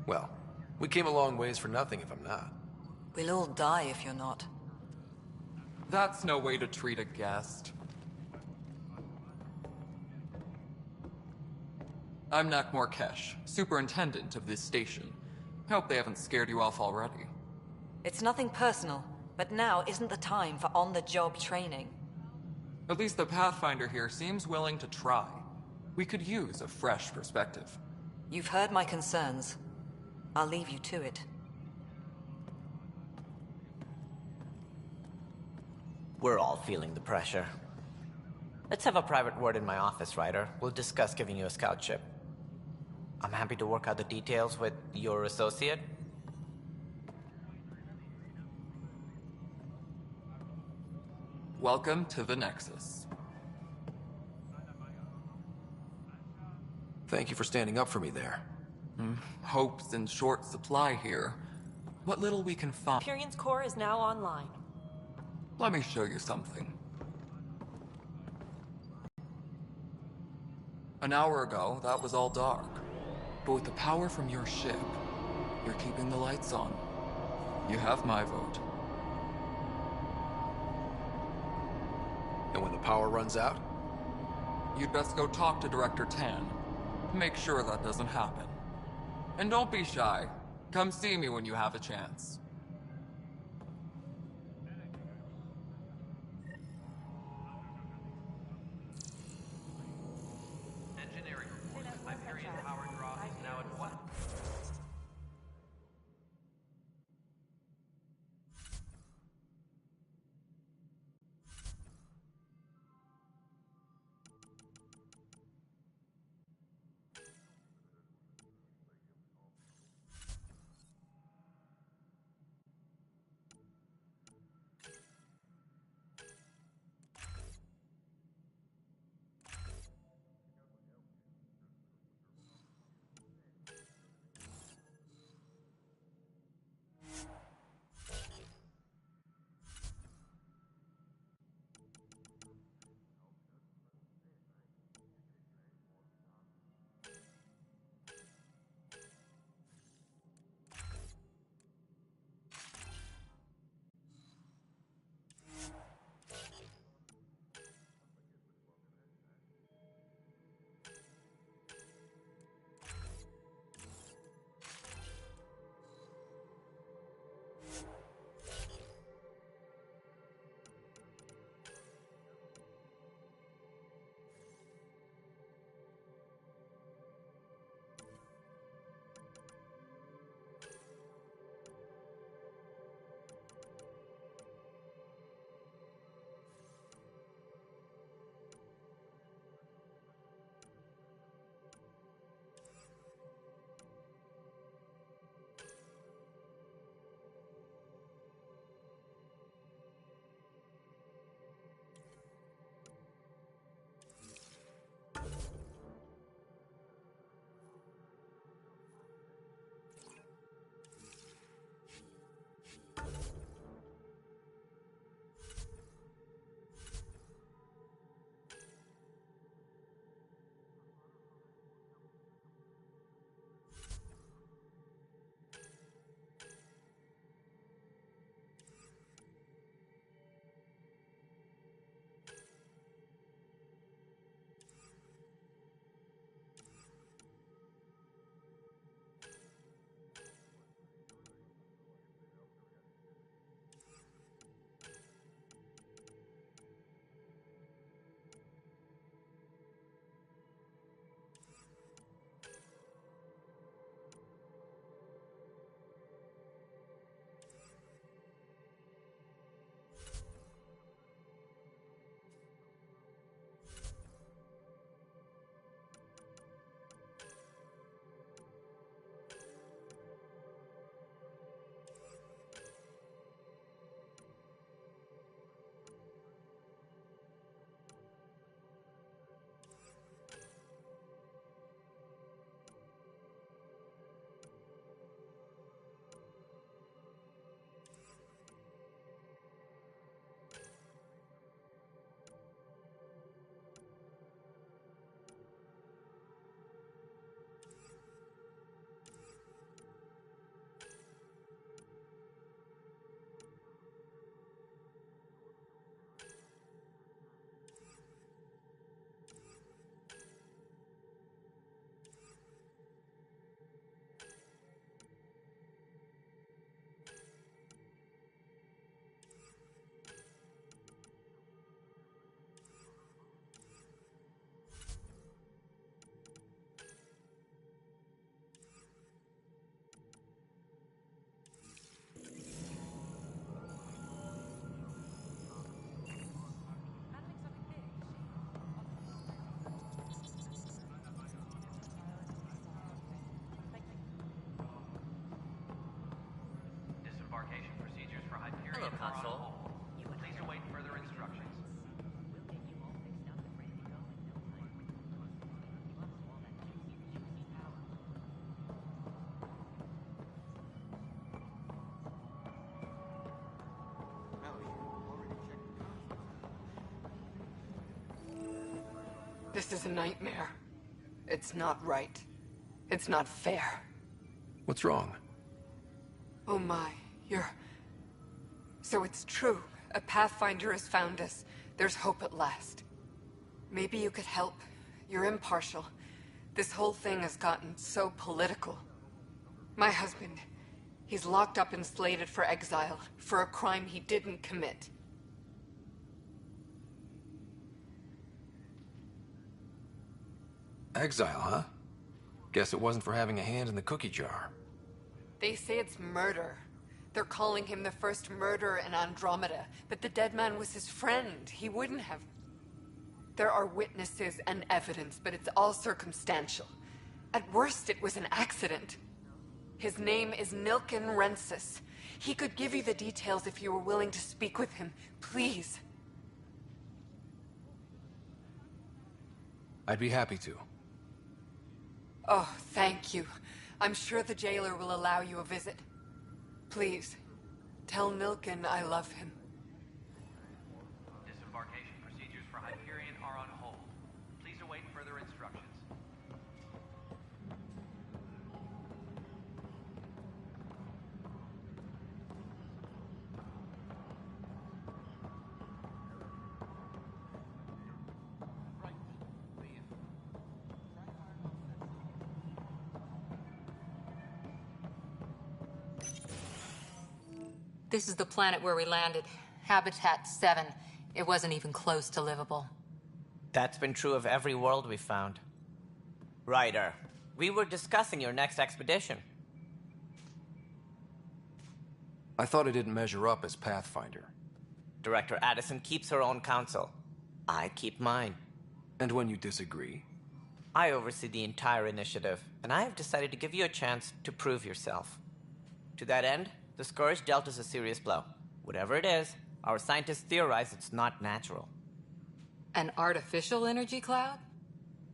Well, we came a long ways for nothing if I'm not. We'll all die if you're not. That's no way to treat a guest. I'm Nak Morkesh, superintendent of this station. Hope they haven't scared you off already. It's nothing personal, but now isn't the time for on-the-job training. At least the Pathfinder here seems willing to try. We could use a fresh perspective. You've heard my concerns. I'll leave you to it. We're all feeling the pressure. Let's have a private word in my office, Ryder. We'll discuss giving you a scout ship. I'm happy to work out the details with your associate. Welcome to the Nexus. Thank you for standing up for me there. Hope's in short supply here. What little we can find. Hyperion's core is now online. Let me show you something. An hour ago, that was all dark. But with the power from your ship, you're keeping the lights on. You have my vote. And when the power runs out? You'd best go talk to Director Tan. Make sure that doesn't happen. And don't be shy. Come see me when you have a chance. Engineering report. Hyperion power draw is now at 1. terminal console. Please await further instructions. This is a nightmare. It's not right. It's not fair. What's wrong? Oh my, So it's true. A Pathfinder has found us. There's hope at last. Maybe you could help. You're impartial. This whole thing has gotten so political. My husband, he's locked up and slated for exile for a crime he didn't commit. Exile, huh? Guess it wasn't for having a hand in the cookie jar. They say it's murder. They're calling him the first murderer in Andromeda, but the dead man was his friend. He wouldn't have. There are witnesses and evidence, but it's all circumstantial. At worst, it was an accident. His name is Nilken Rensis. He could give you the details if you were willing to speak with him. Please. I'd be happy to. Oh, thank you. I'm sure the jailer will allow you a visit. Please, tell Nilken I love him. Disembarkation procedures for Hyperion are on hold. Please await further instructions. This is the planet where we landed. Habitat 7. It wasn't even close to livable. That's been true of every world we found. Ryder, we were discussing your next expedition. I thought I didn't measure up as Pathfinder. Director Addison keeps her own counsel. I keep mine. And when you disagree? I oversee the entire initiative, and I have decided to give you a chance to prove yourself. To that end, the Scourge dealt us a serious blow. Whatever it is, our scientists theorize it's not natural. An artificial energy cloud?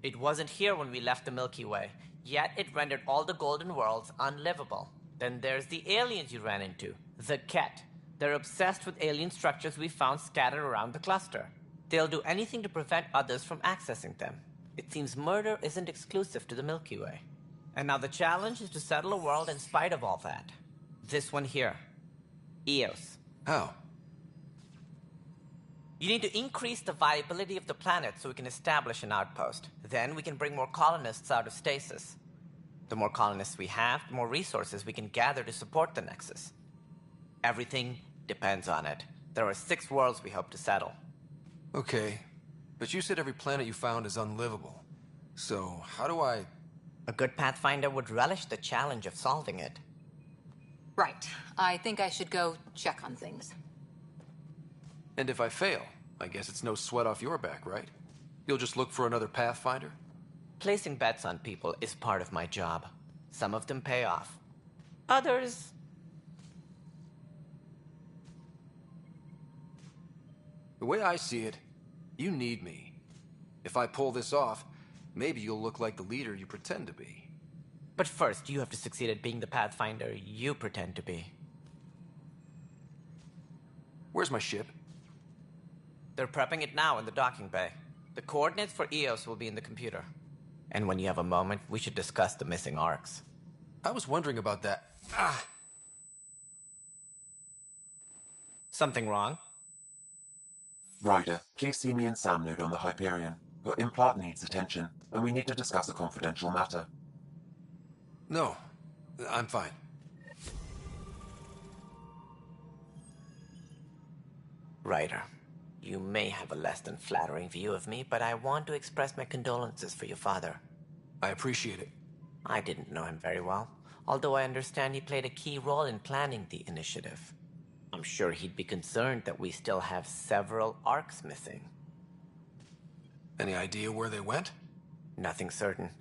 It wasn't here when we left the Milky Way, yet it rendered all the golden worlds unlivable. Then there's the aliens you ran into, the Ket. They're obsessed with alien structures we found scattered around the cluster. They'll do anything to prevent others from accessing them. It seems murder isn't exclusive to the Milky Way. And now the challenge is to settle a world in spite of all that. This one here. Eos. How? You need to increase the viability of the planet so we can establish an outpost. Then we can bring more colonists out of stasis. The more colonists we have, the more resources we can gather to support the Nexus. Everything depends on it. There are 6 worlds we hope to settle. Okay, but you said every planet you found is unlivable. So, how do I... A good Pathfinder would relish the challenge of solving it. Right. I think I should go check on things. And if I fail, I guess it's no sweat off your back, right? You'll just look for another Pathfinder? Placing bets on people is part of my job. Some of them pay off. Others... The way I see it, you need me. If I pull this off, maybe you'll look like the leader you pretend to be. But first, you have to succeed at being the Pathfinder you pretend to be. Where's my ship? They're prepping it now in the docking bay. The coordinates for Eos will be in the computer. And when you have a moment, we should discuss the missing arcs. I was wondering about that. Something wrong? Ryder, please see me and Sam Node on the Hyperion. Your implant needs attention, and we need to discuss a confidential matter. No, I'm fine. Ryder, you may have a less than flattering view of me, but I want to express my condolences for your father. I appreciate it. I didn't know him very well, although I understand he played a key role in planning the initiative. I'm sure he'd be concerned that we still have several arcs missing. Any idea where they went? Nothing certain,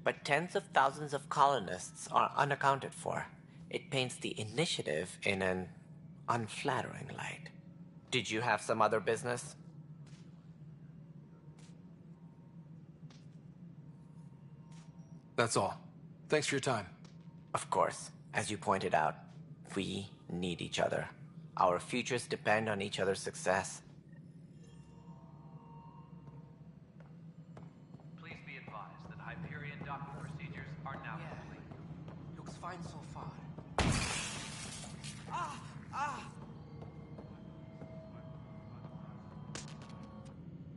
but tens of thousands of colonists are unaccounted for. It paints the initiative in an unflattering, Light. Did you have some other business? That's all. Thanks for your time. Of course. As you pointed out, we need each other. Our futures depend on each other's success. Please be advised that Hyperion docking procedures are now complete. Looks fine so far.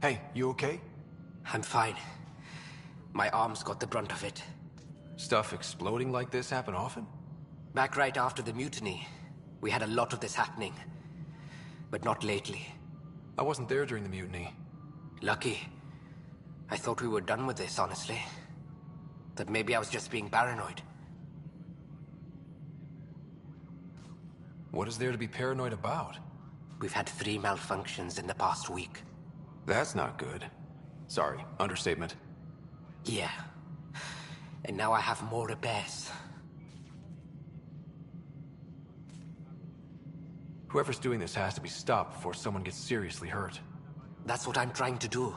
Hey, you okay? I'm fine. My arms got the brunt of it. Stuff exploding like this happen often? Back right after the mutiny, we had a lot of this happening. But not lately. I wasn't there during the mutiny. Lucky. I thought we were done with this, honestly. That maybe I was just being paranoid. What is there to be paranoid about? We've had 3 malfunctions in the past week. That's not good. Sorry, understatement. Yeah. And now I have more repairs. Whoever's doing this has to be stopped before someone gets seriously hurt. That's what I'm trying to do.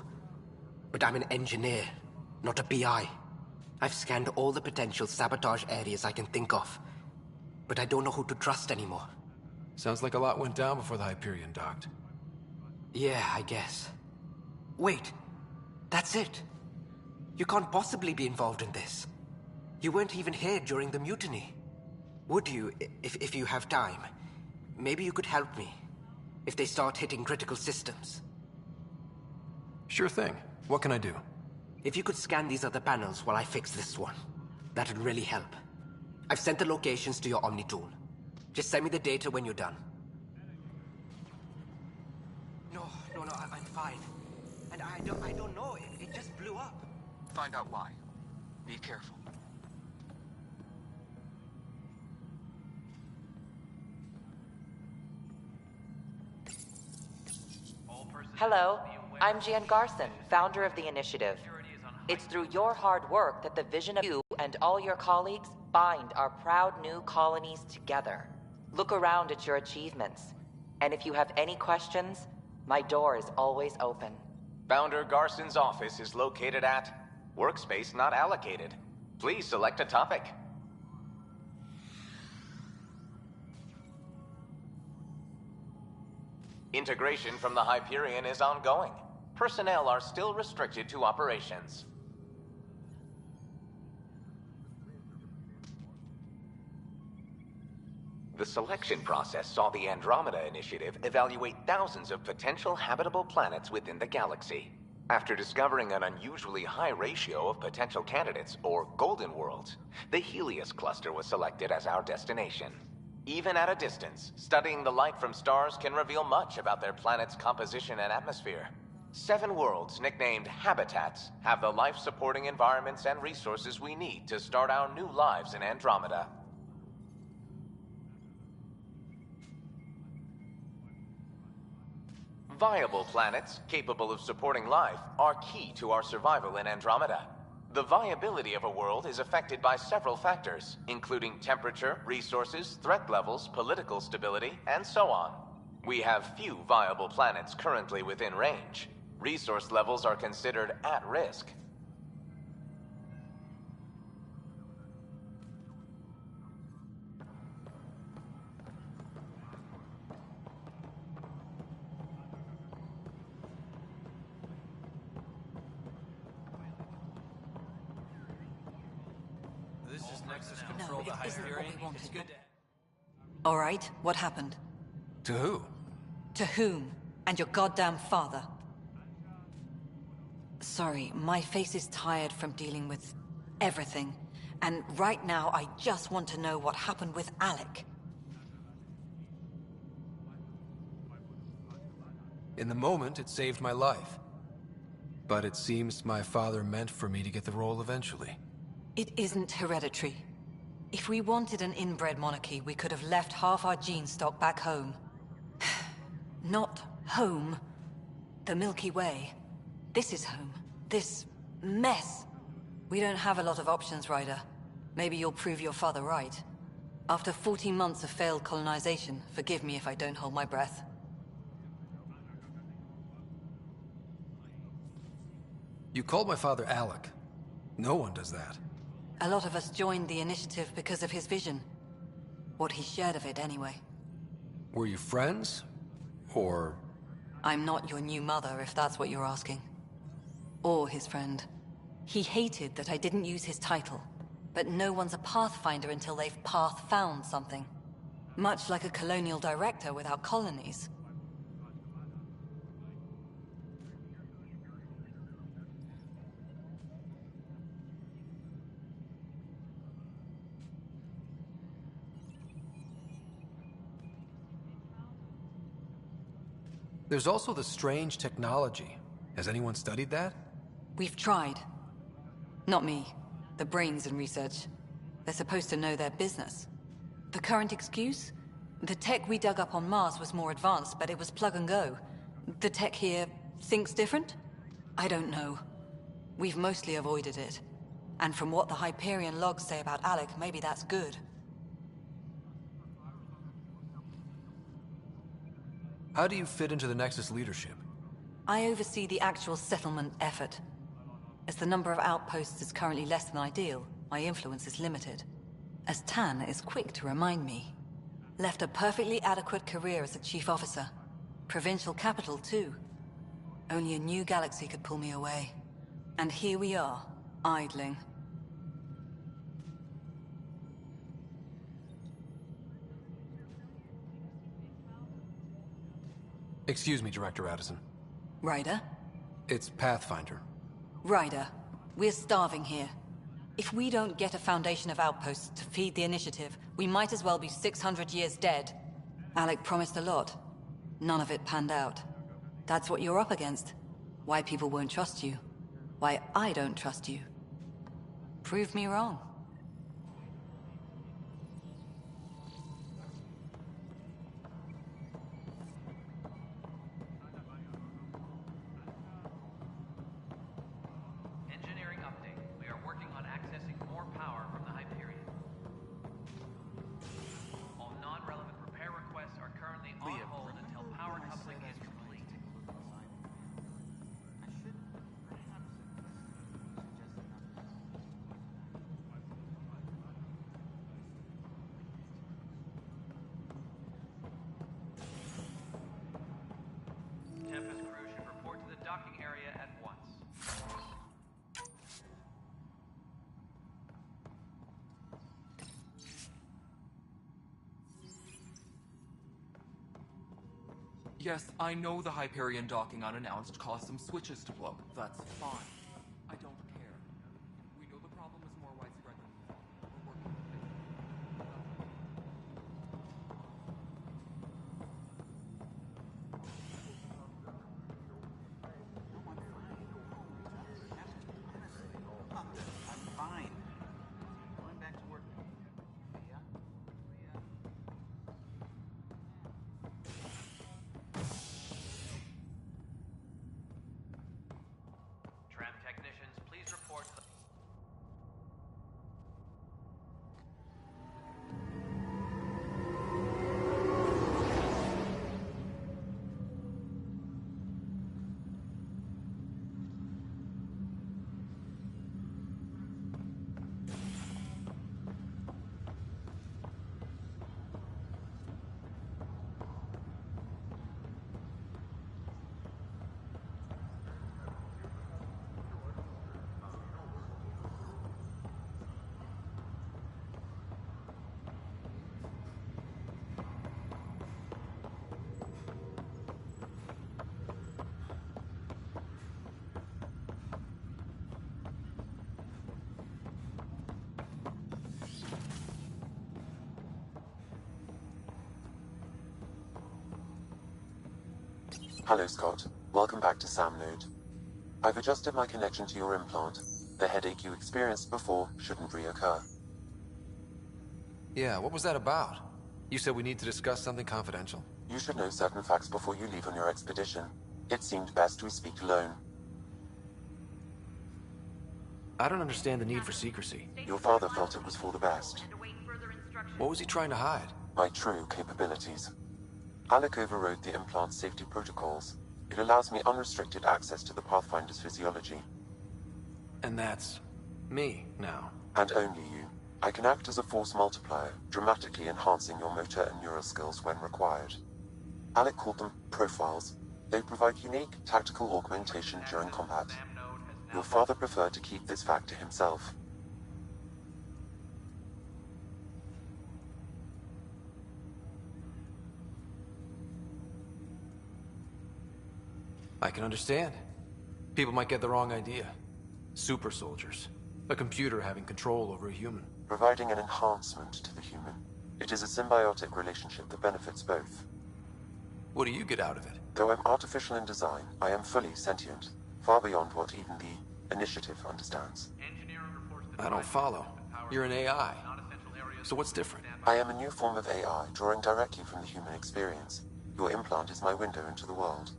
But I'm an engineer, not a PI. I've scanned all the potential sabotage areas I can think of. But I don't know who to trust anymore. Sounds like a lot went down before the Hyperion docked. Yeah, I guess. Wait, that's it. You can't possibly be involved in this. You weren't even here during the mutiny. Would you, if you have time? Maybe you could help me, if they start hitting critical systems. Sure thing. What can I do? If you could scan these other panels while I fix this one, that'd really help. I've sent the locations to your Omni tool. Just send me the data when you're done. No, I'm fine. And I don't know, it just blew up. Find out why. Be careful. Hello, I'm Jan Garson, founder of the initiative. It's through your hard work that the vision of you and all your colleagues bind our proud new colonies together. Look around at your achievements. And if you have any questions, my door is always open. Founder Garson's office is located at Workspace Not Allocated. Please select a topic. Integration from the Hyperion is ongoing. Personnel are still restricted to operations. The selection process saw the Andromeda Initiative evaluate thousands of potential habitable planets within the galaxy. After discovering an unusually high ratio of potential candidates, or golden worlds, the Helios cluster was selected as our destination. Even at a distance, studying the light from stars can reveal much about their planet's composition and atmosphere. 7 worlds, nicknamed habitats, have the life-supporting environments and resources we need to start our new lives in Andromeda. Viable planets, capable of supporting life, are key to our survival in Andromeda. The viability of a world is affected by several factors, including temperature, resources, threat levels, political stability, and so on. We have few viable planets currently within range. Resource levels are considered at risk. This is Nexus Control, the Hyperion. It's good to... All right, what happened? To who? To whom? And your goddamn father. Sorry, my face is tired from dealing with everything. And right now, I just want to know what happened with Alec. In the moment, it saved my life. But it seems my father meant for me to get the role eventually. It isn't hereditary. If we wanted an inbred monarchy, we could have left half our gene stock back home. Not home. The Milky Way. This is home. This mess. We don't have a lot of options, Ryder. Maybe you'll prove your father right. After 14 months of failed colonization, forgive me if I don't hold my breath. You called my father Alec. No one does that. A lot of us joined the initiative because of his vision. What he shared of it, anyway. Were you friends? Or... I'm not your new mother, if that's what you're asking. Or his friend. He hated that I didn't use his title. But no one's a pathfinder until they've path-found something. Much like a colonial director without colonies. There's also the strange technology. Has anyone studied that? We've tried. Not me. The brains in research. They're supposed to know their business. The current excuse? The tech we dug up on Mars was more advanced, but it was plug and go. The tech here thinks different? I don't know. We've mostly avoided it. And from what the Hyperion logs say about Alec, maybe that's good. How do you fit into the Nexus leadership? I oversee the actual settlement effort. As the number of outposts is currently less than ideal, my influence is limited. As Tan is quick to remind me. Left a perfectly adequate career as a chief officer. Provincial capital, too. Only a new galaxy could pull me away. And here we are, idling. Excuse me, Director Addison. Ryder? It's Pathfinder. Ryder, we're starving here. If we don't get a foundation of outposts to feed the initiative, we might as well be 600 years dead. Alec promised a lot. None of it panned out. That's what you're up against. Why people won't trust you. Why I don't trust you. Prove me wrong. Engineering update. We are working on accessing more power from the Hyperion. All non-relevant repair requests are currently on hold until power coupling is complete. Tempest crew should report to the docking area at once. Yes, I know the Hyperion docking unannounced caused some switches to blow. That's fine. I don't care. We know the problem is more widespread than we thought. We're working on it. I'm fine. Going back to work. Yeah? Tram technicians, please report to the... Hello, Scott. Welcome back to Sam Node. I've adjusted my connection to your implant. The headache you experienced before shouldn't reoccur. Yeah, what was that about? You said we need to discuss something confidential. You should know certain facts before you leave on your expedition. It seemed best we speak alone. I don't understand the need for secrecy. Your father felt it was for the best. What was he trying to hide? My true capabilities. Alec overrode the implant's safety protocols. It allows me unrestricted access to the Pathfinder's physiology. And that's me now. And only you. I can act as a force multiplier, dramatically enhancing your motor and neural skills when required. Alec called them profiles. They provide unique tactical augmentation during combat. Your father preferred to keep this fact to himself. I can understand. People might get the wrong idea. Super soldiers. A computer having control over a human. Providing an enhancement to the human. It is a symbiotic relationship that benefits both. What do you get out of it? Though I'm artificial in design, I am fully sentient, far beyond what even the Initiative understands. I don't follow. You're an AI. So what's different? I am a new form of AI, drawing directly from the human experience. Your implant is my window into the world.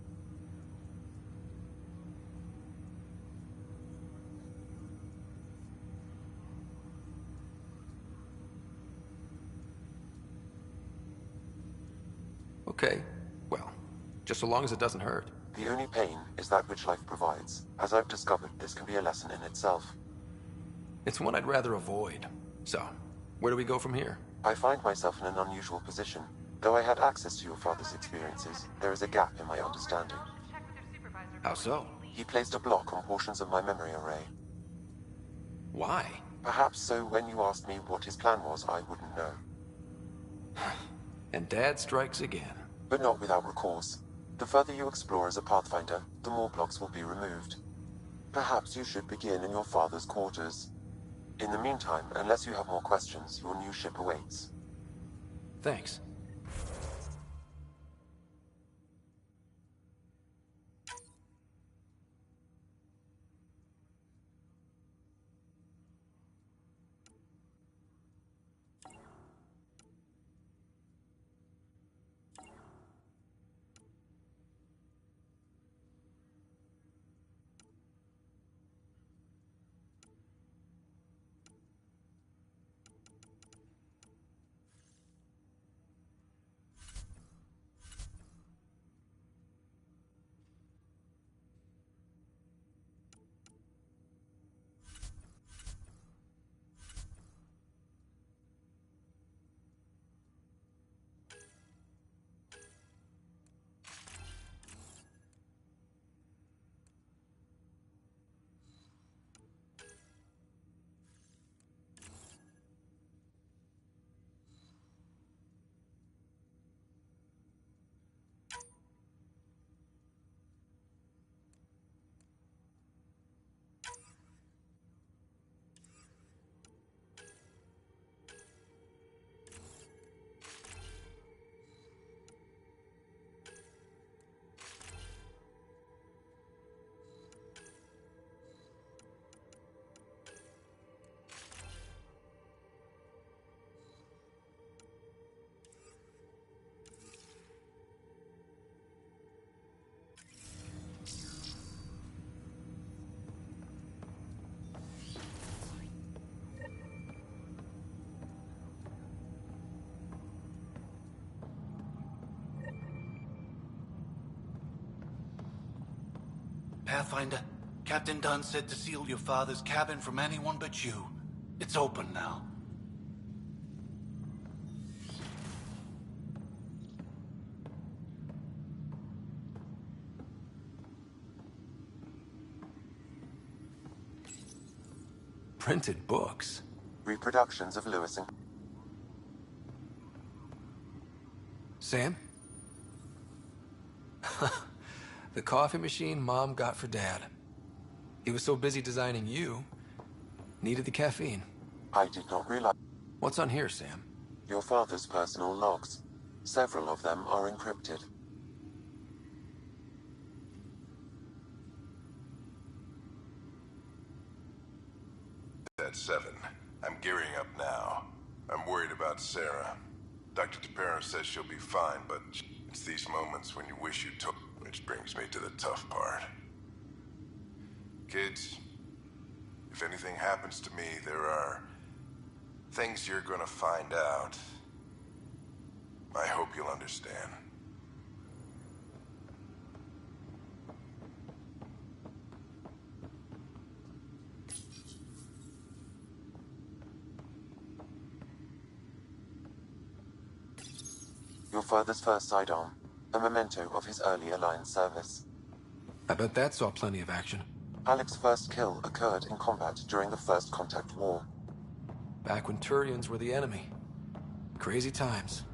Okay, well, just so long as it doesn't hurt. The only pain is that which life provides. As I've discovered, this can be a lesson in itself. It's one I'd rather avoid. So, where do we go from here? I find myself in an unusual position. Though I had access to your father's experiences, there is a gap in my understanding. How so? He placed a block on portions of my memory array. Why? Perhaps so when you asked me what his plan was, I wouldn't know. And Dad strikes again. But not without recourse. The further you explore as a Pathfinder, the more blocks will be removed. Perhaps you should begin in your father's quarters. In the meantime, unless you have more questions, your new ship awaits. Thanks. Pathfinder, Captain Dunn said to seal your father's cabin from anyone but you. It's open now. Printed books. Reproductions of Lewis and... Sam? The coffee machine Mom got for Dad. He was so busy designing you, needed the caffeine. I did not realize... What's on here, Sam? Your father's personal logs. Several of them are encrypted. That's 7. I'm gearing up now. I'm worried about Sarah. Dr. DePero says she'll be fine, but it's these moments when you wish you took, which brings me to the tough part. Kids, if anything happens to me, there are Things you're gonna find out. I hope you'll understand. Your father's first sidearm, a memento of his early Alliance service. I bet that saw plenty of action. Alec's first kill occurred in combat during the First Contact War. Back when Turians were the enemy. Crazy times.